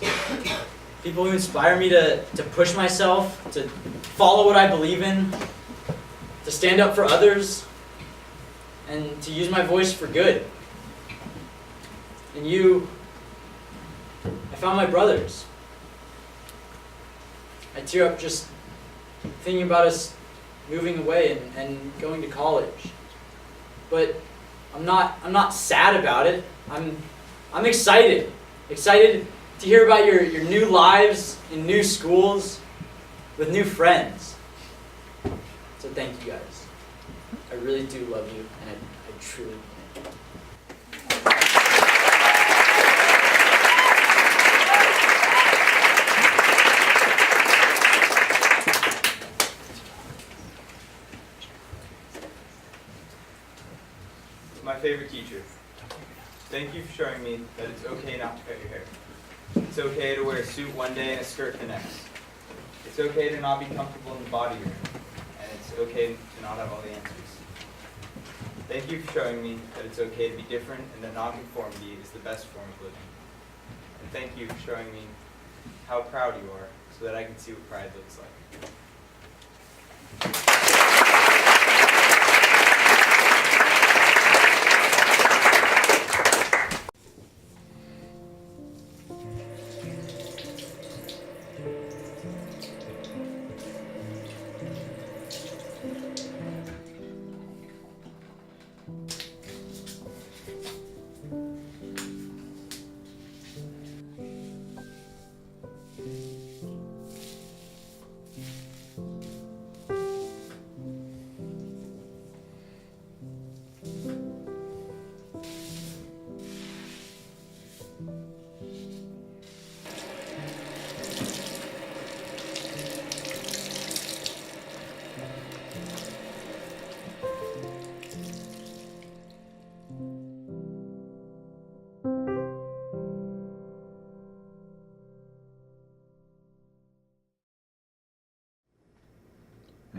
People who inspire me to push myself, to follow what I believe in, to stand up for others, and to use my voice for good. And you, I found my brothers. I tear up just thinking about us moving away and going to college. But I'm not sad about it. I'm excited. Excited to hear about your new lives in new schools with new friends. So thank you guys. I really do love you, and I truly mean it. My favorite teacher. Thank you for showing me that it's okay not to cut your hair. It's okay to wear a suit one day and a skirt the next. It's okay to not be comfortable in the body you're in. And it's okay to not have all the answers. Thank you for showing me that it's okay to be different and that nonconformity is the best form of living. And thank you for showing me how proud you are so that I can see what pride looks like.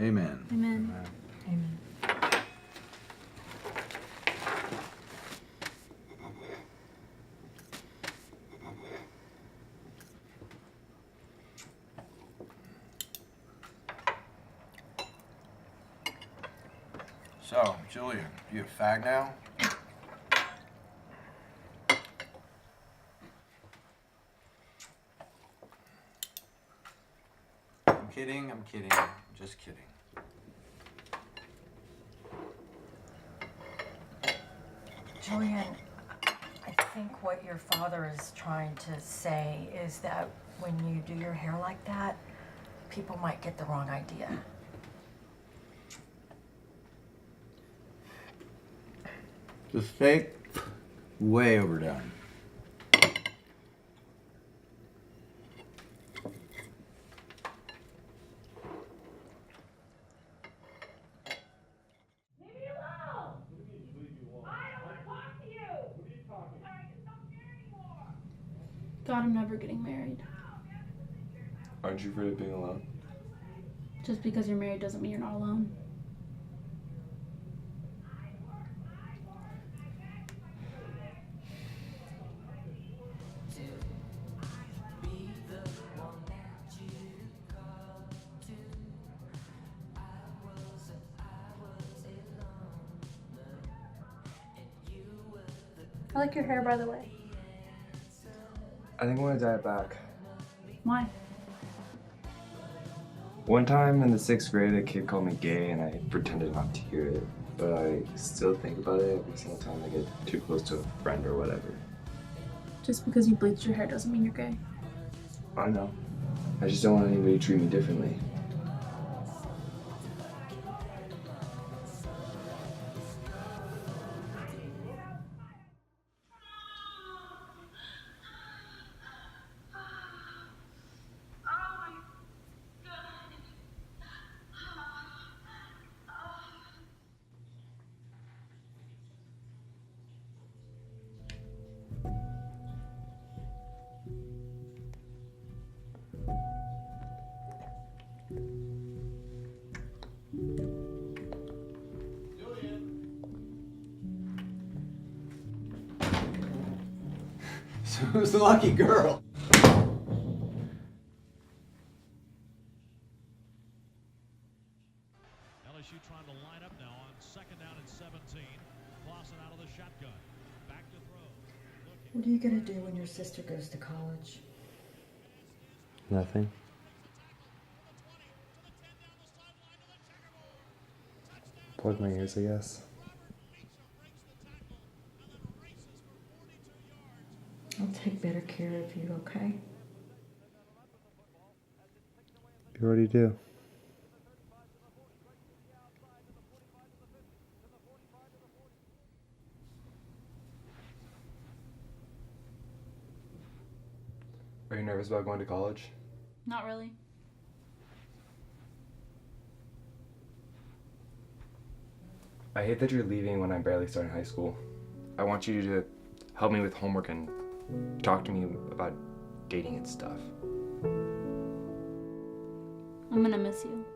Amen. Amen. Amen. So, Julia, you a fag now? I'm kidding, just kidding. Julian, I think what your father is trying to say is that when you do your hair like that, people might get the wrong idea. The steak, way overdone. God, I'm never getting married. Aren't you afraid of being alone? Just because you're married doesn't mean you're not alone. I like your hair, by the way. I think I want to dye it back. Why? One time in the 6th grade, a kid called me gay and I pretended not to hear it, but I still think about it every single time I get too close to a friend or whatever. Just because you bleached your hair doesn't mean you're gay. I know. I just don't want anybody to treat me differently. Who's the lucky girl? LSU trying to line up now on 2nd down and 17. Clausen out of the shotgun. Back to throw. What are you gonna do when your sister goes to college? Nothing. Plug my ears, I guess. I'll take better care of you, okay? You already do. Are you nervous about going to college? Not really. I hate that you're leaving when I'm barely starting high school. I want you to help me with homework and talk to me about dating and stuff. I'm gonna miss you.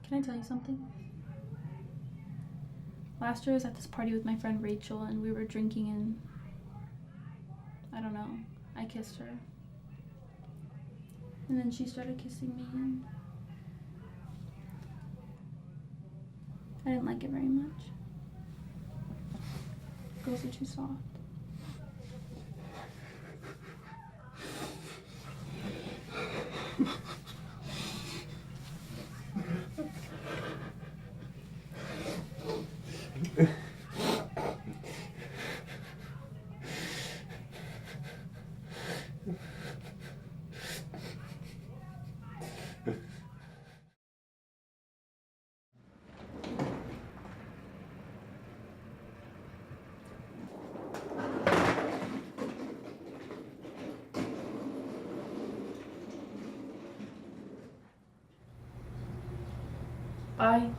Can I tell you something? Last year I was at this party with my friend Rachel and we were drinking and I don't know, I kissed her. And then she started kissing me and I didn't like it very much. Girls are too soft. Bye.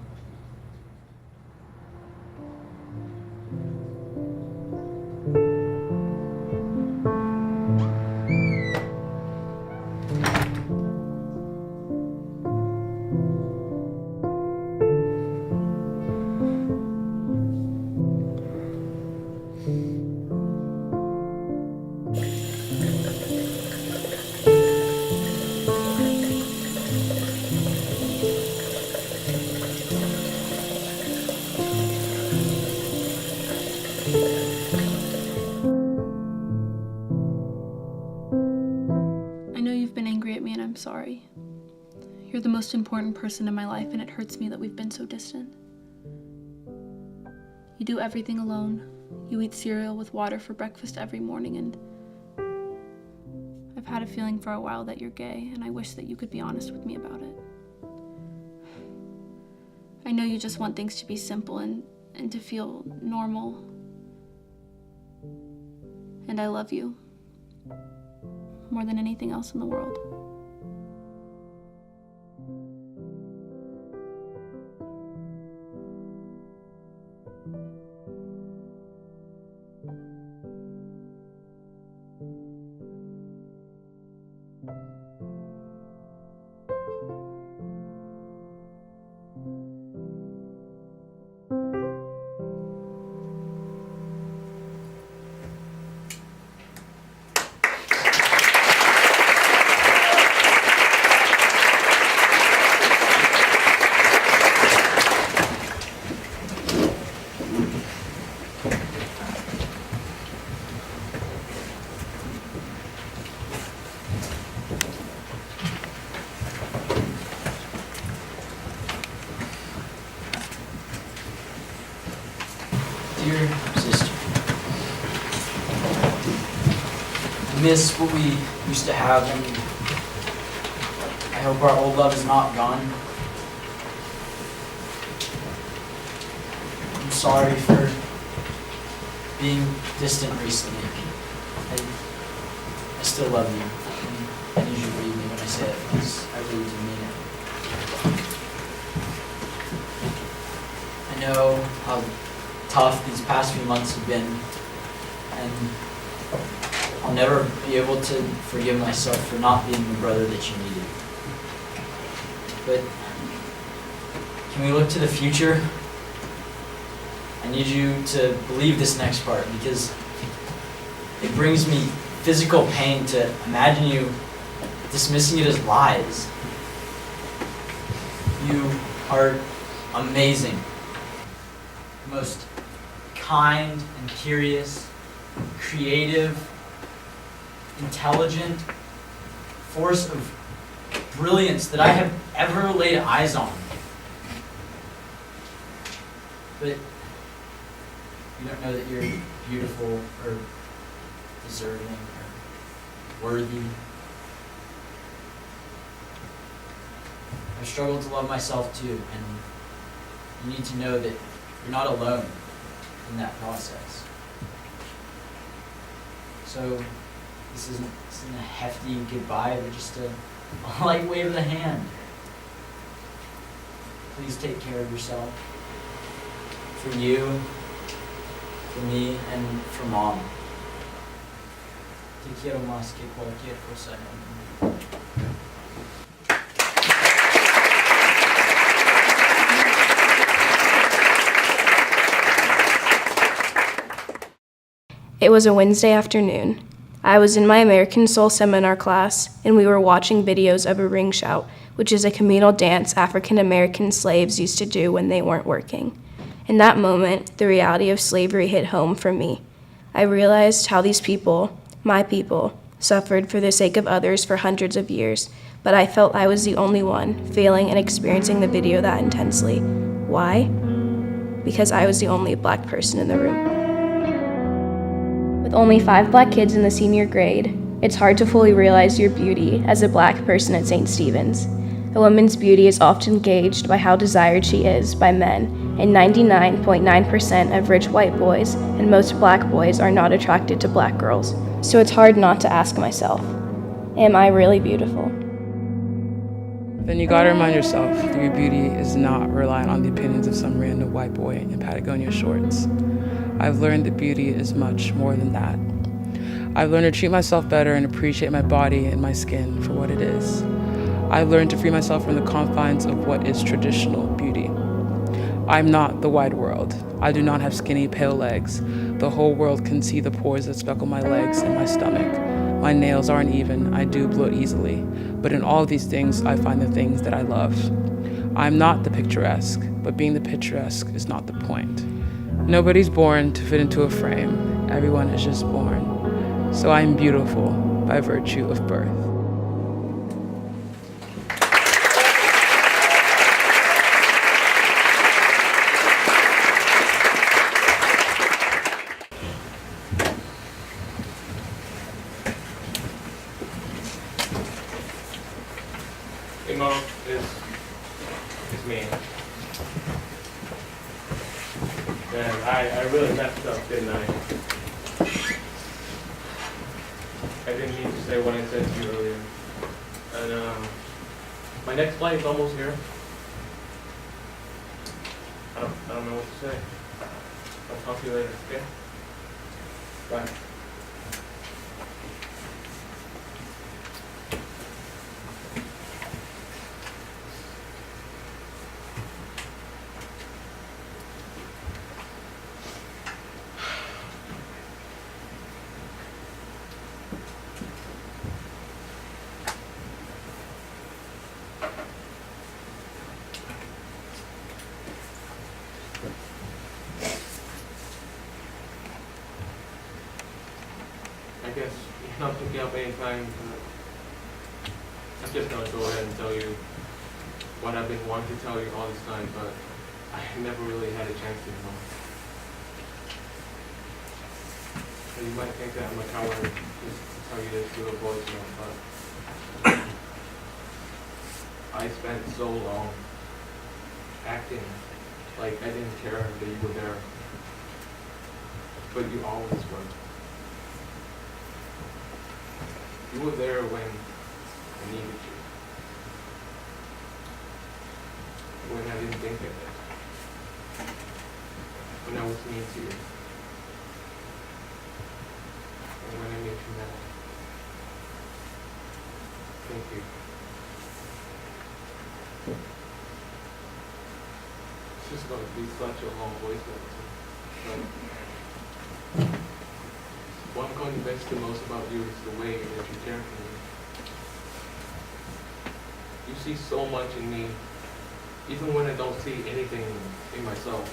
I know you've been angry at me and I'm sorry. You're the most important person in my life and it hurts me that we've been so distant. You do everything alone. You eat cereal with water for breakfast every morning and I've had a feeling for a while that you're gay and I wish that you could be honest with me about it. I know you just want things to be simple and to feel normal. And I love you. More than anything else in the world. Dear sister, I miss what we used to have and I hope our old love is not gone. I'm sorry for being distant recently. I still love you. And I need you to believe me when I say it, because I really do mean it. I know how tough these past few months have been, and I'll never be able to forgive myself for not being the brother that you needed. But can we look to the future? I need you to believe this next part, because it brings me physical pain to imagine you dismissing it as lies. You are amazing. The most kind and curious, creative, intelligent force of brilliance that I have ever laid eyes on. But you don't know that you're beautiful or deserving or worthy. I've struggled to love myself too, and you need to know that you're not alone in that process. So this isn't a hefty goodbye, but just a light wave of the hand. Please take care of yourself. For you, for me, and for Mom. Te quiero más que cualquier cosa en el mundo. It was a Wednesday afternoon. I was in my American Soul seminar class, and we were watching videos of a ring shout, which is a communal dance African American slaves used to do when they weren't working. In that moment, the reality of slavery hit home for me. I realized how these people, my people, suffered for the sake of others for hundreds of years, but I felt I was the only one feeling and experiencing the video that intensely. Why? Because I was the only Black person in the room. With only 5 Black kids in the senior grade, it's hard to fully realize your beauty as a Black person at St. Stephen's. A woman's beauty is often gauged by how desired she is by men, and 99.9% of rich white boys and most Black boys are not attracted to Black girls. So it's hard not to ask myself, am I really beautiful? Then you gotta remind yourself that your beauty is not reliant on the opinions of some random white boy in Patagonia shorts. I've learned that beauty is much more than that. I've learned to treat myself better and appreciate my body and my skin for what it is. I've learned to free myself from the confines of what is traditional beauty. I'm not the wide world. I do not have skinny, pale legs. The whole world can see the pores that speckle my legs and my stomach. My nails aren't even. I do bloat easily. But in all these things, I find the things that I love. I'm not the picturesque, but being the picturesque is not the point. Nobody's born to fit into a frame. Everyone is just born. So I'm beautiful by virtue of birth. Imo is me. And I really messed up, didn't I? I didn't mean to say what I said to you earlier. And my next flight is almost here. I don't know what to say. I'll talk to you later, okay? Bye. I guess you're not picking up any time. I'm just gonna go ahead and tell you what I've been wanting to tell you all this time, but I never really had a chance to know. So you might think that I'm a coward just to tell you this to avoid you, but I spent so long acting like I didn't care that you were there. But you always were. You were there when I needed you. When I didn't think of it. When I was mean to you. And when I made you mad. Thank you. It's just going to be such a long voice message. But what I'm going to miss the most about you is the way that you care for me. You see so much in me, even when I don't see anything in myself.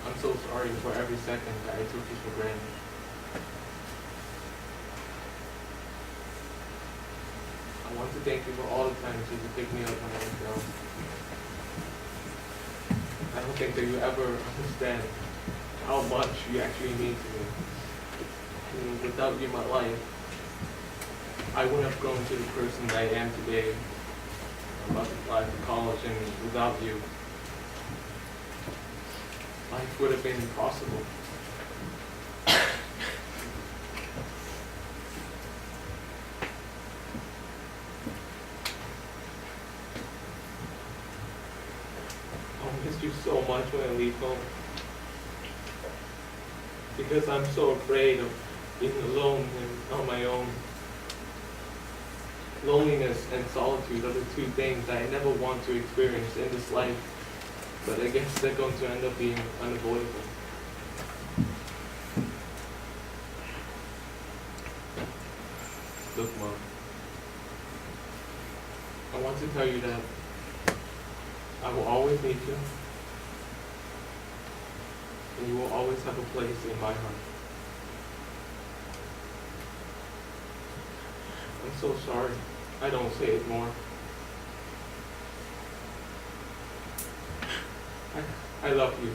I'm so sorry for every second that I took you for granted. I want to thank you for all the times you could pick me up when I was down. I don't think that you ever understand how much you actually mean to me. And without you in my life, I wouldn't have grown to the person that I am today. I'm about to apply for college, and without you, life would have been impossible. I'll miss you so much when I leave home. Because I'm so afraid of being alone and on my own. Loneliness and solitude are the two things I never want to experience in this life, but I guess they're going to end up being unavoidable. Look, Mom, I want to tell you that I will always need you, and you will always have a place in my heart. I'm so sorry. I don't say it more. I love you.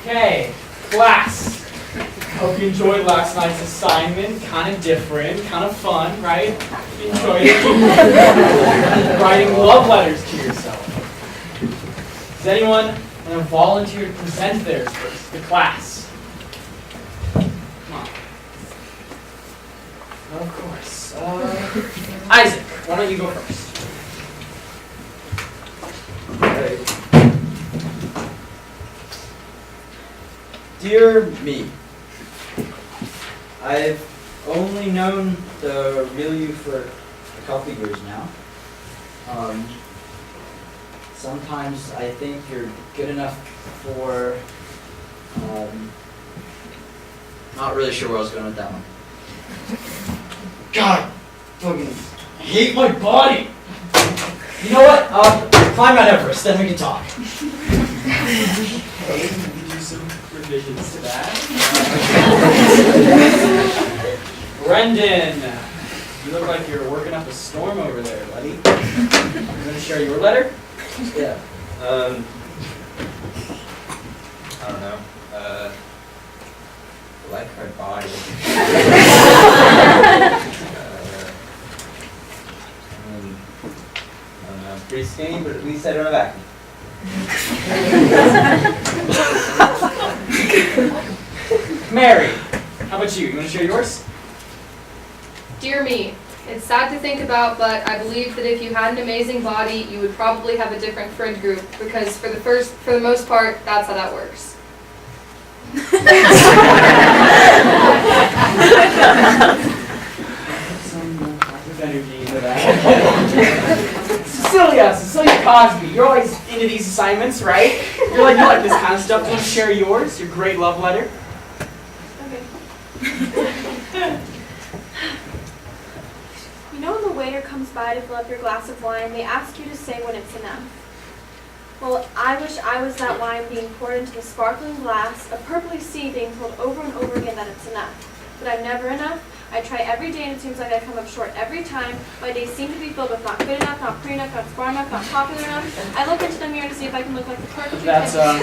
Okay, class. Hope you enjoyed last night's assignment. Kind of different, kind of fun, right? You enjoyed it. Writing love letters to yourself. Does anyone want to volunteer to present theirs first? The class. Come on. Of course. Isaac, why don't you go first? Dear me, I've only known the real you for a couple years now. Sometimes I think you're good enough for, not really sure where I was going with that one. God, fucking hate my body. You know what? Climb Mount Everest, then we can talk. Okay, we can do some revisions to that. Brendan, you look like you're working up a storm over there, buddy. You want to share your letter? Yeah. I don't know. I like my body. I'm pretty skinny, but at least I don't have acne. Mary, how about you? You want to share yours? Dear me, it's sad to think about, but I believe that if you had an amazing body, you would probably have a different friend group, because for the most part, that's how that works. Some positive energy into that. Cecilia Cosby, you're always into these assignments, right? You like this kind of stuff. Do you want to share yours, your great love letter? Okay. You know when the waiter comes by to fill up your glass of wine, they ask you to say when it's enough. Well, I wish I was that wine being poured into the sparkling glass, a purpley sea being told over and over again that it's enough. but I'm never enough. I try every day and it seems like I come up short every time. My days seem to be filled with not good enough, not pretty enough, not smart enough, not popular enough. I look into the mirror to see if I can look like the perfect That's enough.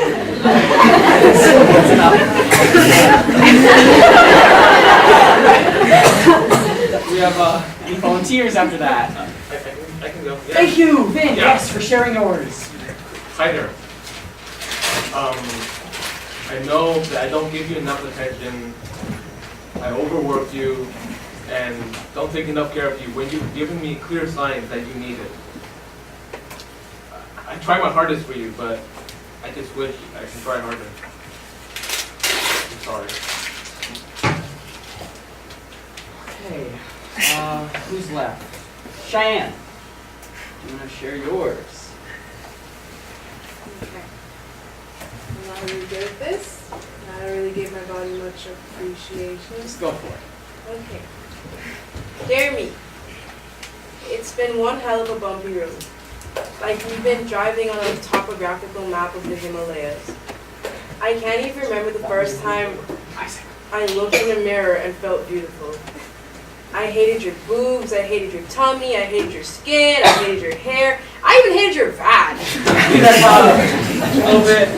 We have any volunteers after that? I can go. Yeah. Thank you, Vin, Yeah. yes, for sharing yours. Hi there. I know that I don't give you enough attention. I overwork you and don't take enough care of you when you've given me clear signs that you need it. I try my hardest for you, but I just wish I could try harder. I'm sorry. Okay, who's left? Cheyenne, do you want to share yours? Okay. I'm not really good at this. I don't really give my body much appreciation. Just go for it. Okay. Dear me, it's been one hell of a bumpy road. Like we've been driving on a topographical map of the Himalayas. I can't even remember the first time I looked in a mirror and felt beautiful. I hated your boobs, I hated your tummy, I hated your skin, I hated your hair, I even hated your vag. A little bit.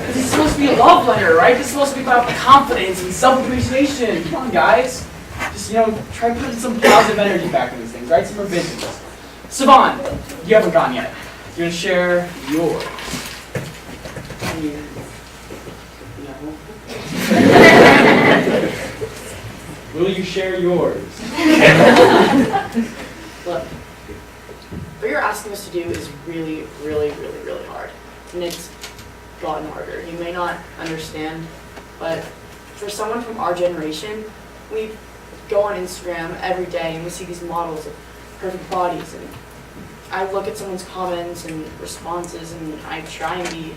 This is supposed to be a love letter, right? This is supposed to be about confidence and self-appreciation. Come on, guys. Just, try putting some positive energy back in these things, right? Some revisions. Siobhan, you haven't gone yet. You're going to share yours. Will you share yours? Look, what you're asking us to do is really, really, really, really hard. And it's gotten harder. You may not understand, but for someone from our generation, we go on Instagram every day and we see these models of perfect bodies. And I look at someone's comments and responses and I try and be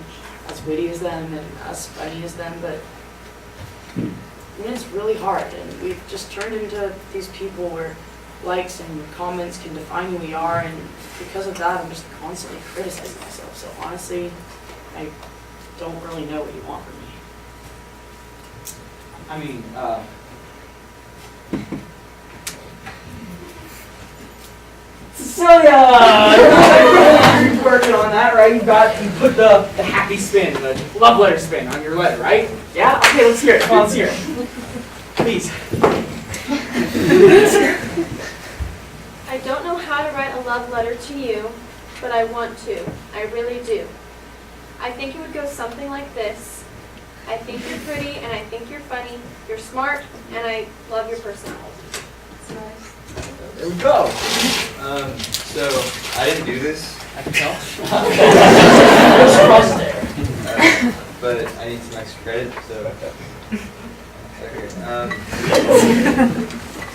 as witty as them and as funny as them, but it's really hard, and we've just turned into these people where likes and comments can define who we are, and because of that, I'm just constantly criticizing myself. So honestly, I don't really know what you want from me. I mean, Cecilia! You're working on that, right? You put the happy spin, the love letter spin on your letter, right? Yeah? Okay, let's hear it. Come on, let's hear it. Please. I don't know how to write a love letter to you, but I want to. I really do. I think it would go something like this. I think you're pretty, and I think you're funny. You're smart, and I love your personality. It's nice. There we go. So I didn't do this. I can tell. But I need some extra credit, so. Okay.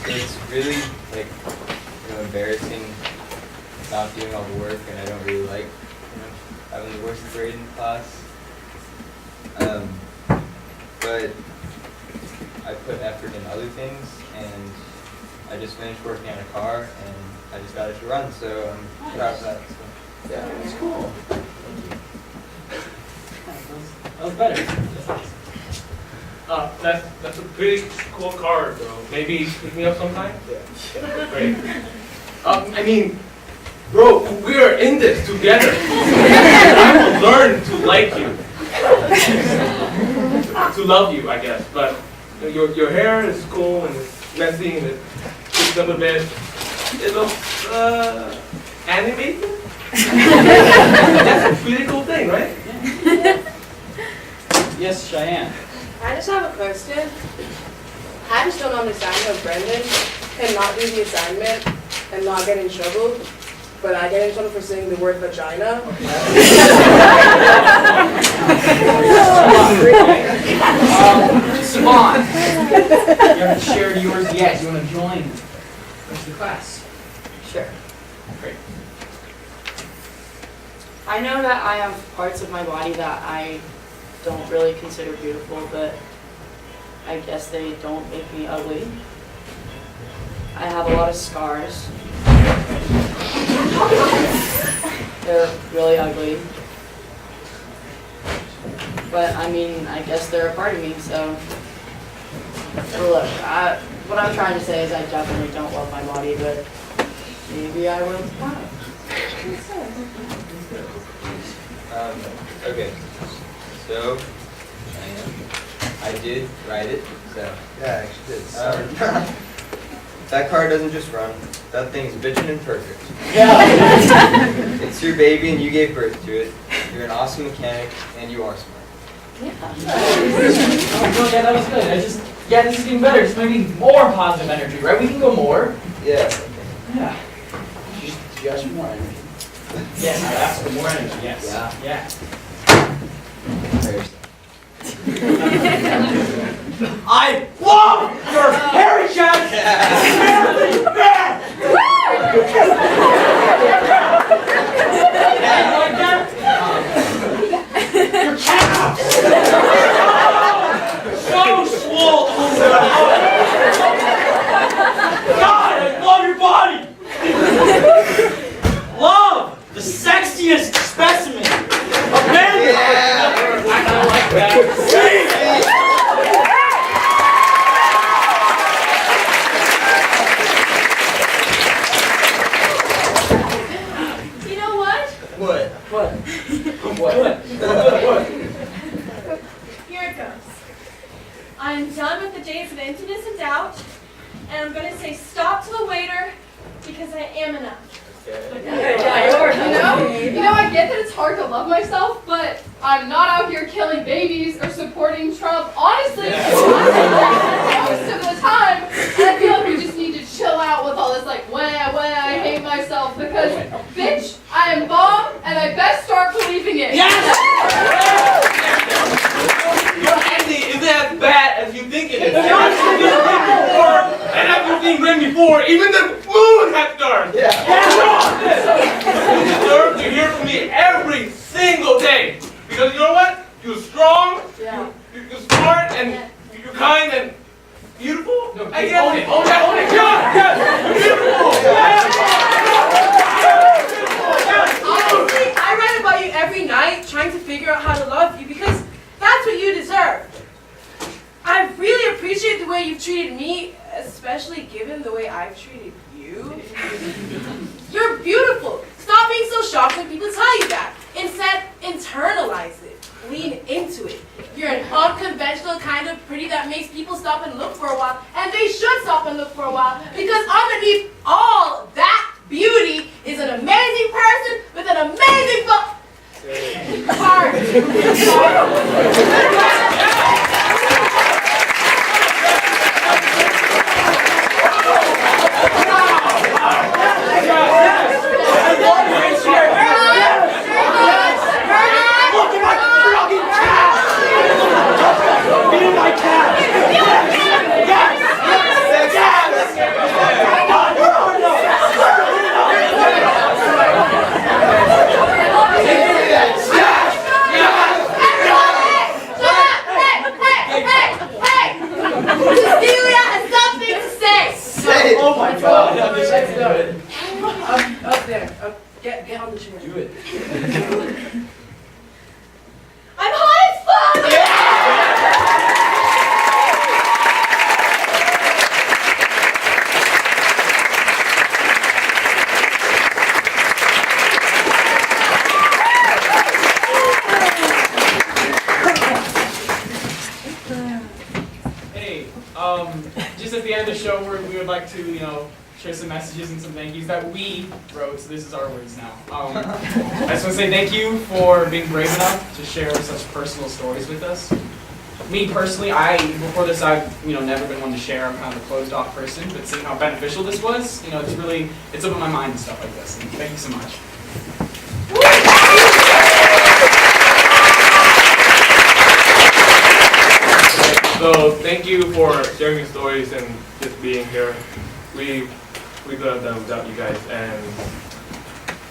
It's really embarrassing not doing all the work, and I don't really like having the worst grade in class. But I put effort in other things, and I just finished working on a car, and I just got it to run, so I'm proud of that. So. Yeah, that's cool. That was better. That's a pretty cool car, bro. Maybe pick me up sometime? Yeah. Great. I mean, bro, we are in this together. I will learn to like you. To love you, I guess. But your hair is cool and it's messy and it sticks up a bit. It looks animated. That's a pretty cool thing, right? Yeah. Yes, Cheyenne. I just have a question. I just don't understand how Brendan can not do the assignment and not get in trouble, but I get in trouble for saying the word vagina. Siobhan, you haven't shared yours yet. You want to join the rest of the class? Sure. Great. I know that I have parts of my body that I don't really consider beautiful, but I guess they don't make me ugly. I have a lot of scars. They're really ugly. but I mean, I guess they're a part of me, so. Look, what I'm trying to say is I definitely don't love my body, but maybe I will tomorrow. Okay. So, I did write it, so. Yeah, I actually did. That car doesn't just run. That thing's bitchin' and perfect. Yeah. It's your baby and you gave birth to it. You're an awesome mechanic and you are smart. Yeah, that was good. This is getting better. Just maybe more positive energy, right? We can go more. Yeah. Yeah. Just more energy. Yes, I asked for more energy, yes. Yeah. I love your hairy chest! Your calves! So swole! God, I love your body! Love! The sexiest specimen of men! I kind of like that. You know what? What? Here it goes. I'm done with the days of emptiness and doubt, and I'm going to say stop to the waiter because I am enough. You know, I get that it's hard to love myself, but I'm not out here killing babies or supporting Trump. Honestly, most of the time, and I feel like we just need to chill out with all this like, I hate myself, because, bitch, I am bomb, and I best start believing it. Yes! Your ending isn't as bad as you think it is. Johnson did it before, and everything went before. Even the moon had stars. You deserve to hear from me every single day. Because you know what? You're strong, you're smart, and you're kind, and beautiful. No, I guess. Own it. Yes, beautiful. Honestly, I write about you every night trying to figure out how to love you because that's what you deserve. I really appreciate the way you've treated me, especially given the way I've treated you. You're beautiful. Stop being so shocked when people tell you that. Instead, internalize it. Lean into it. You're an unconventional kind of pretty that makes people stop and look for a while, and they should stop and look for a while, because underneath all that beauty is an amazing person with an amazing heart. Oh my God! Up there. Get on the chair. Do it. I'm hot as fuck! Hey, just at the end of the show, we would like to, share some messages and some thank yous that we wrote, so this is our words now. I just want to say thank you for being brave enough to share such personal stories with us. Me personally, before this, I've never been one to share. I'm kind of a closed off person, but seeing how beneficial this was, it's opened my mind and stuff like this. And thank you so much. So thank you for sharing your stories and just being here. We couldn't have done without you guys, and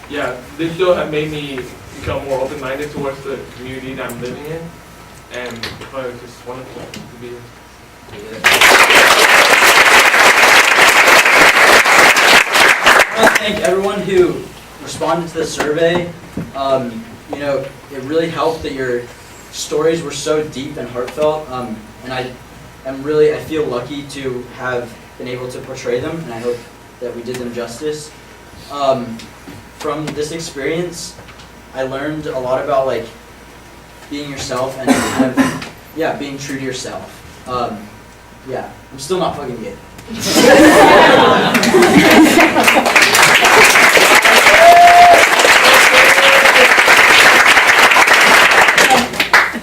yeah, this show has made me become more open-minded towards the community that I'm living in, and it's just wonderful to be here. I want to thank everyone who responded to the survey. It really helped that you're stories were so deep and heartfelt, and I feel lucky to have been able to portray them, and I hope that we did them justice. From this experience, I learned a lot about like being yourself and kind of, yeah, being true to yourself. Yeah, I'm still not fucking gay.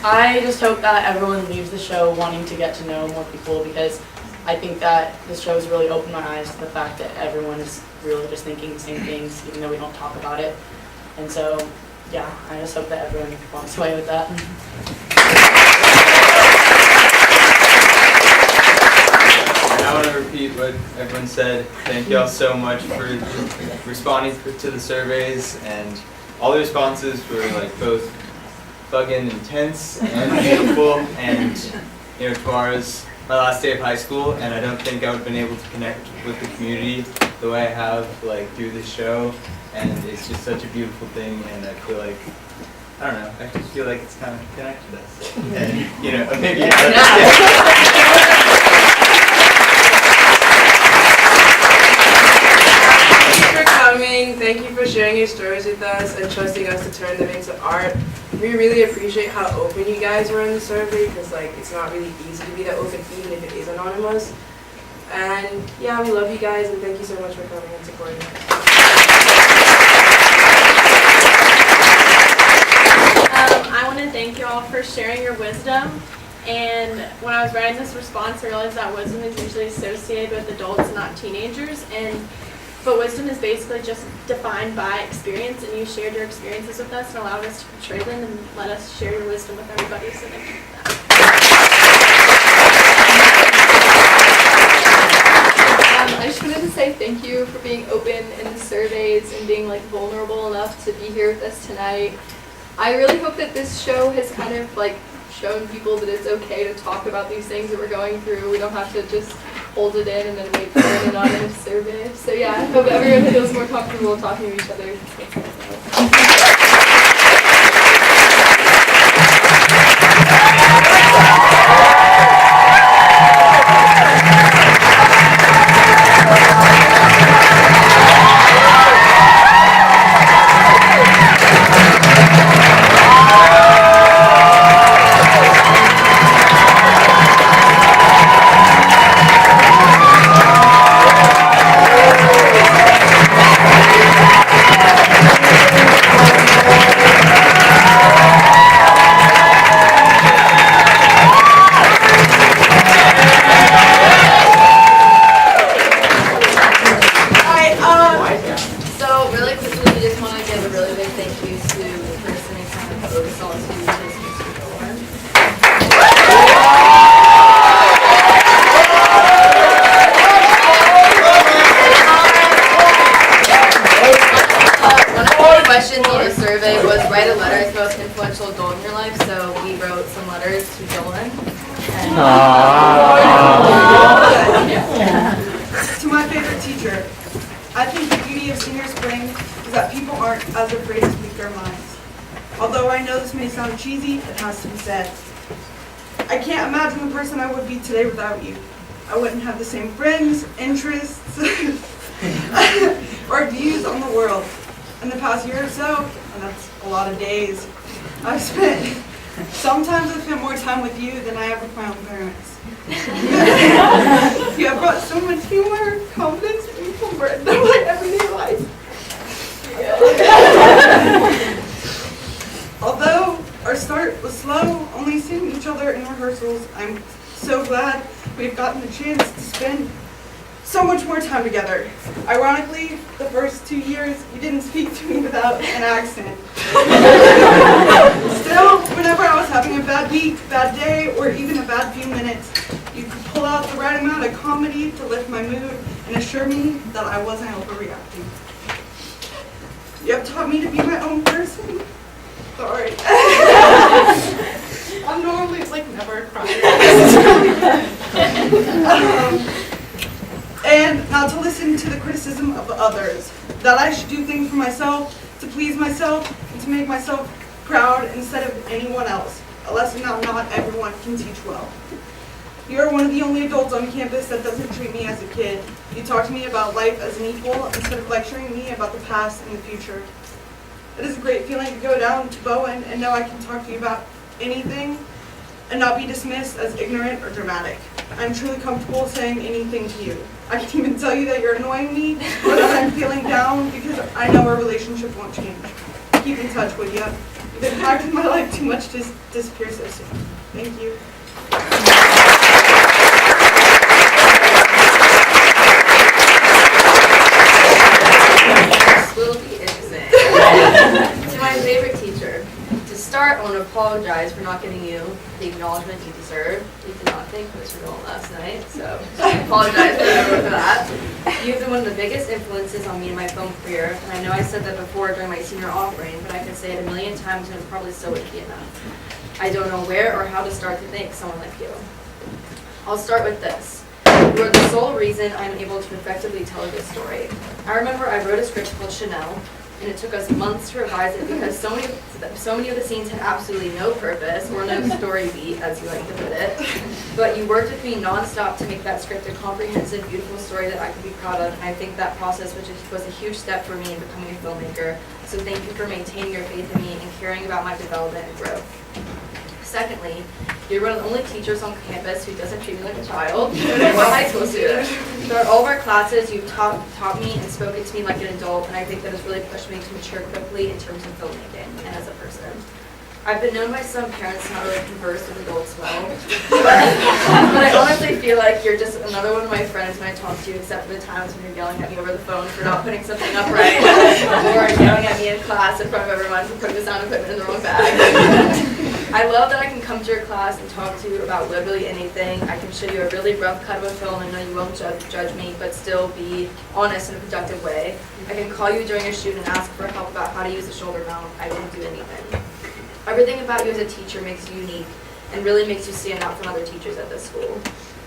I just hope that everyone leaves the show wanting to get to know more people, because I think that this show has really opened my eyes to the fact that everyone is really just thinking the same things, even though we don't talk about it. And so, yeah, I just hope that everyone walks away with that. I want to repeat what everyone said. Thank you all so much for responding to the surveys, and all the responses were like both fucking intense and beautiful. And you know, tomorrow's my last day of high school, and I don't think I would have been able to connect with the community the way I have like through this show. And it's just such a beautiful thing, and I feel like, I don't know, I just feel like it's kind of connected us. And you know, maybe Thank you for sharing your stories with us and trusting us to turn them into art. We really appreciate how open you guys were in the survey, because like it's not really easy to be that open even if it is anonymous. And yeah, we love you guys, and thank you so much for coming and supporting us. I want to thank you all for sharing your wisdom. And when I was writing this response, I realized that wisdom is usually associated with adults, not teenagers. But wisdom is basically just defined by experience, and you shared your experiences with us and allowed us to portray them and let us share your wisdom with everybody, so thank you for that. I just wanted to say thank you for being open in the surveys and being like vulnerable enough to be here with us tonight. I really hope that this show has kind of like shown people that it's okay to talk about these things that we're going through. We don't have to just hold it in and then wait for an anonymous survey. So yeah, I hope everyone feels more comfortable talking to each other. To my favorite teacher, I think the beauty of senior spring is that people aren't as afraid to speak their minds. Although I know this may sound cheesy, it has to be said. I can't imagine the person I would be today without you. I wouldn't have the same friends, interests, or views on the world. In the past year or so, and that's a lot of days, sometimes I've spent more time with you than I have with my own parents. You have brought so much humor, confidence, and comfort into my everyday life. Although our start was slow, only seeing each other in rehearsals, I'm so glad we've gotten the chance to spend so much more time together. Ironically, the first 2 years, you didn't speak to me without an accent. Still, whenever I was having a bad week, bad day, or even a bad few minutes, you could pull out the right amount of comedy to lift my mood and assure me that I wasn't overreacting. You have taught me to be my own person. Sorry. I'm normally never crying. And not to listen to the criticism of others, that I should do things for myself, to please myself, and to make myself proud instead of anyone else. a lesson that not everyone can teach well. You are one of the only adults on campus that doesn't treat me as a kid. You talk to me about life as an equal instead of lecturing me about the past and the future. It is a great feeling to go down to Bowen and know I can talk to you about anything and not be dismissed as ignorant or dramatic. I'm truly comfortable saying anything to you. I can even tell you that you're annoying me or that I'm feeling down because I know our relationship won't change. Keep in touch, would ya? You've impacted my life too much to disappear so soon. Thank you. This will be interesting. To my favorite teacher. To start, I want to apologize for not giving you the acknowledgement you deserve. You did not think this was wrong last night, so I apologize for that. You've been one of the biggest influences on me in my film career, and I know I said that before during my senior offering, but I could say it a million times and it probably still wouldn't be enough. I don't know where or how to start to thank someone like you. I'll start with this. You are the sole reason I'm able to effectively tell a good story. I remember I wrote a script called Chanel, and it took us months to revise it because so many of the scenes had absolutely no purpose or no story beat, as you like to put it. But you worked with me nonstop to make that script a comprehensive, beautiful story that I could be proud of, and I think that process was a huge step for me in becoming a filmmaker. So thank you for maintaining your faith in me and caring about my development and growth. Secondly, you're one of the only teachers on campus who doesn't treat me like a child, or a high school student. Throughout all of our classes, you've taught me and spoken to me like an adult, and I think that has really pushed me to mature quickly in terms of filmmaking and as a person. I've been known by some parents to not really converse with adults well, but I honestly feel like you're just another one of my friends when I talk to you, except for the times when you're yelling at me over the phone for not putting something up right, or yelling at me in class in front of everyone for putting the sound equipment in the wrong bag. I love that I can come to your class and talk to you about literally anything. I can show you a really rough cut of a film and know you won't judge me, but still be honest in a productive way. I can call you during a shoot and ask for help about how to use a shoulder mount. I won't do anything. Everything about you as a teacher makes you unique and really makes you stand out from other teachers at this school.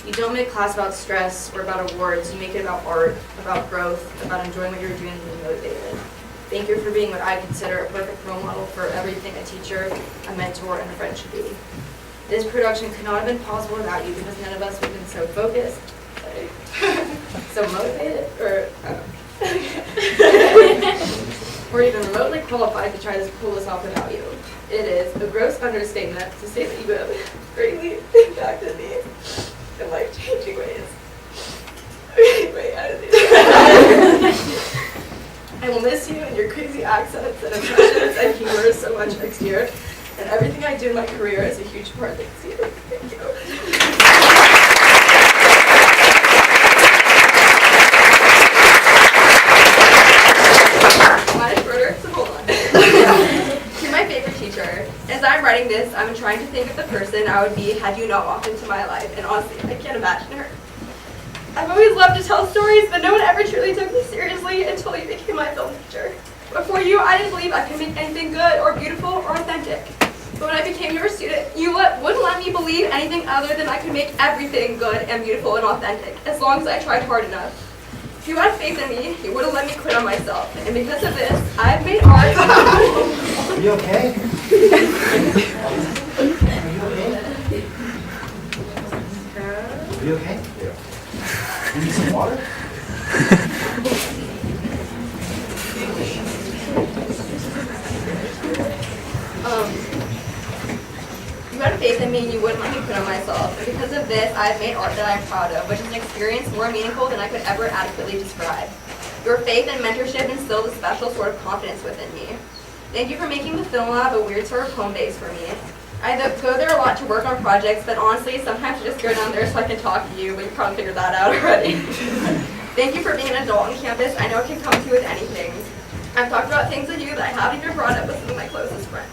You don't make class about stress or about awards. You make it about art, about growth, about enjoying what you're doing and being motivated. Thank you for being what I consider a perfect role model for everything a teacher, a mentor, and a friend should be. This production could not have been possible without you because none of us would have been so focused, so motivated, or even remotely qualified to try to pull this off without you. It is a gross understatement to say that you have greatly impacted me in life-changing ways. Wait, how did they I will miss you and your crazy accents and impressions and humor so much next year. And everything I do in my career is a huge part thanks to you. Thank you. Mine is shorter, so hold on. To my favorite teacher, as I'm writing this, I'm trying to think of the person I would be had you not walked into my life. And honestly, I can't imagine her. I've always loved to tell stories, but no one ever truly took me seriously until you became my film teacher. Before you, I didn't believe I could make anything good or beautiful or authentic. But when I became your student, you wouldn't let me believe anything other than I could make everything good and beautiful and authentic, as long as I tried hard enough. If you had faith in me, you wouldn't let me quit on myself. And because of this, I've made art. Are you okay? Are you okay? You need some water? You had faith in me and you wouldn't let me quit on myself. And because of this, I've made art that I'm proud of, which is an experience more meaningful than I could ever adequately describe. Your faith and mentorship instilled a special sort of confidence within me. Thank you for making the film lab a weird sort of home base for me. I go there a lot to work on projects, but honestly, sometimes I just go down there so I can talk to you, but you probably figured that out already. Thank you for being an adult on campus. I know I can come to you with anything. I've talked about things with you that I haven't even brought up with some of my closest friends.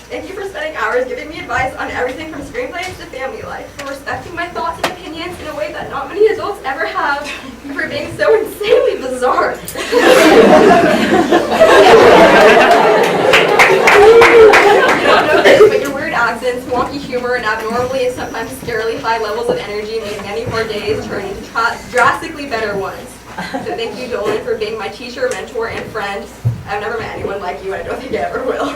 Thank you for spending hours giving me advice on everything from screenplays to family life, for respecting my thoughts and opinions in a way that not many adults ever have, and for being so insanely bizarre. You don't know this, but your weird accents, wonky humor, and abnormally and sometimes scarily high levels of energy made many hard days turn into drastically better ones. So thank you, Dolan, for being my teacher, mentor, and friend. I've never met anyone like you, and I don't think I ever will.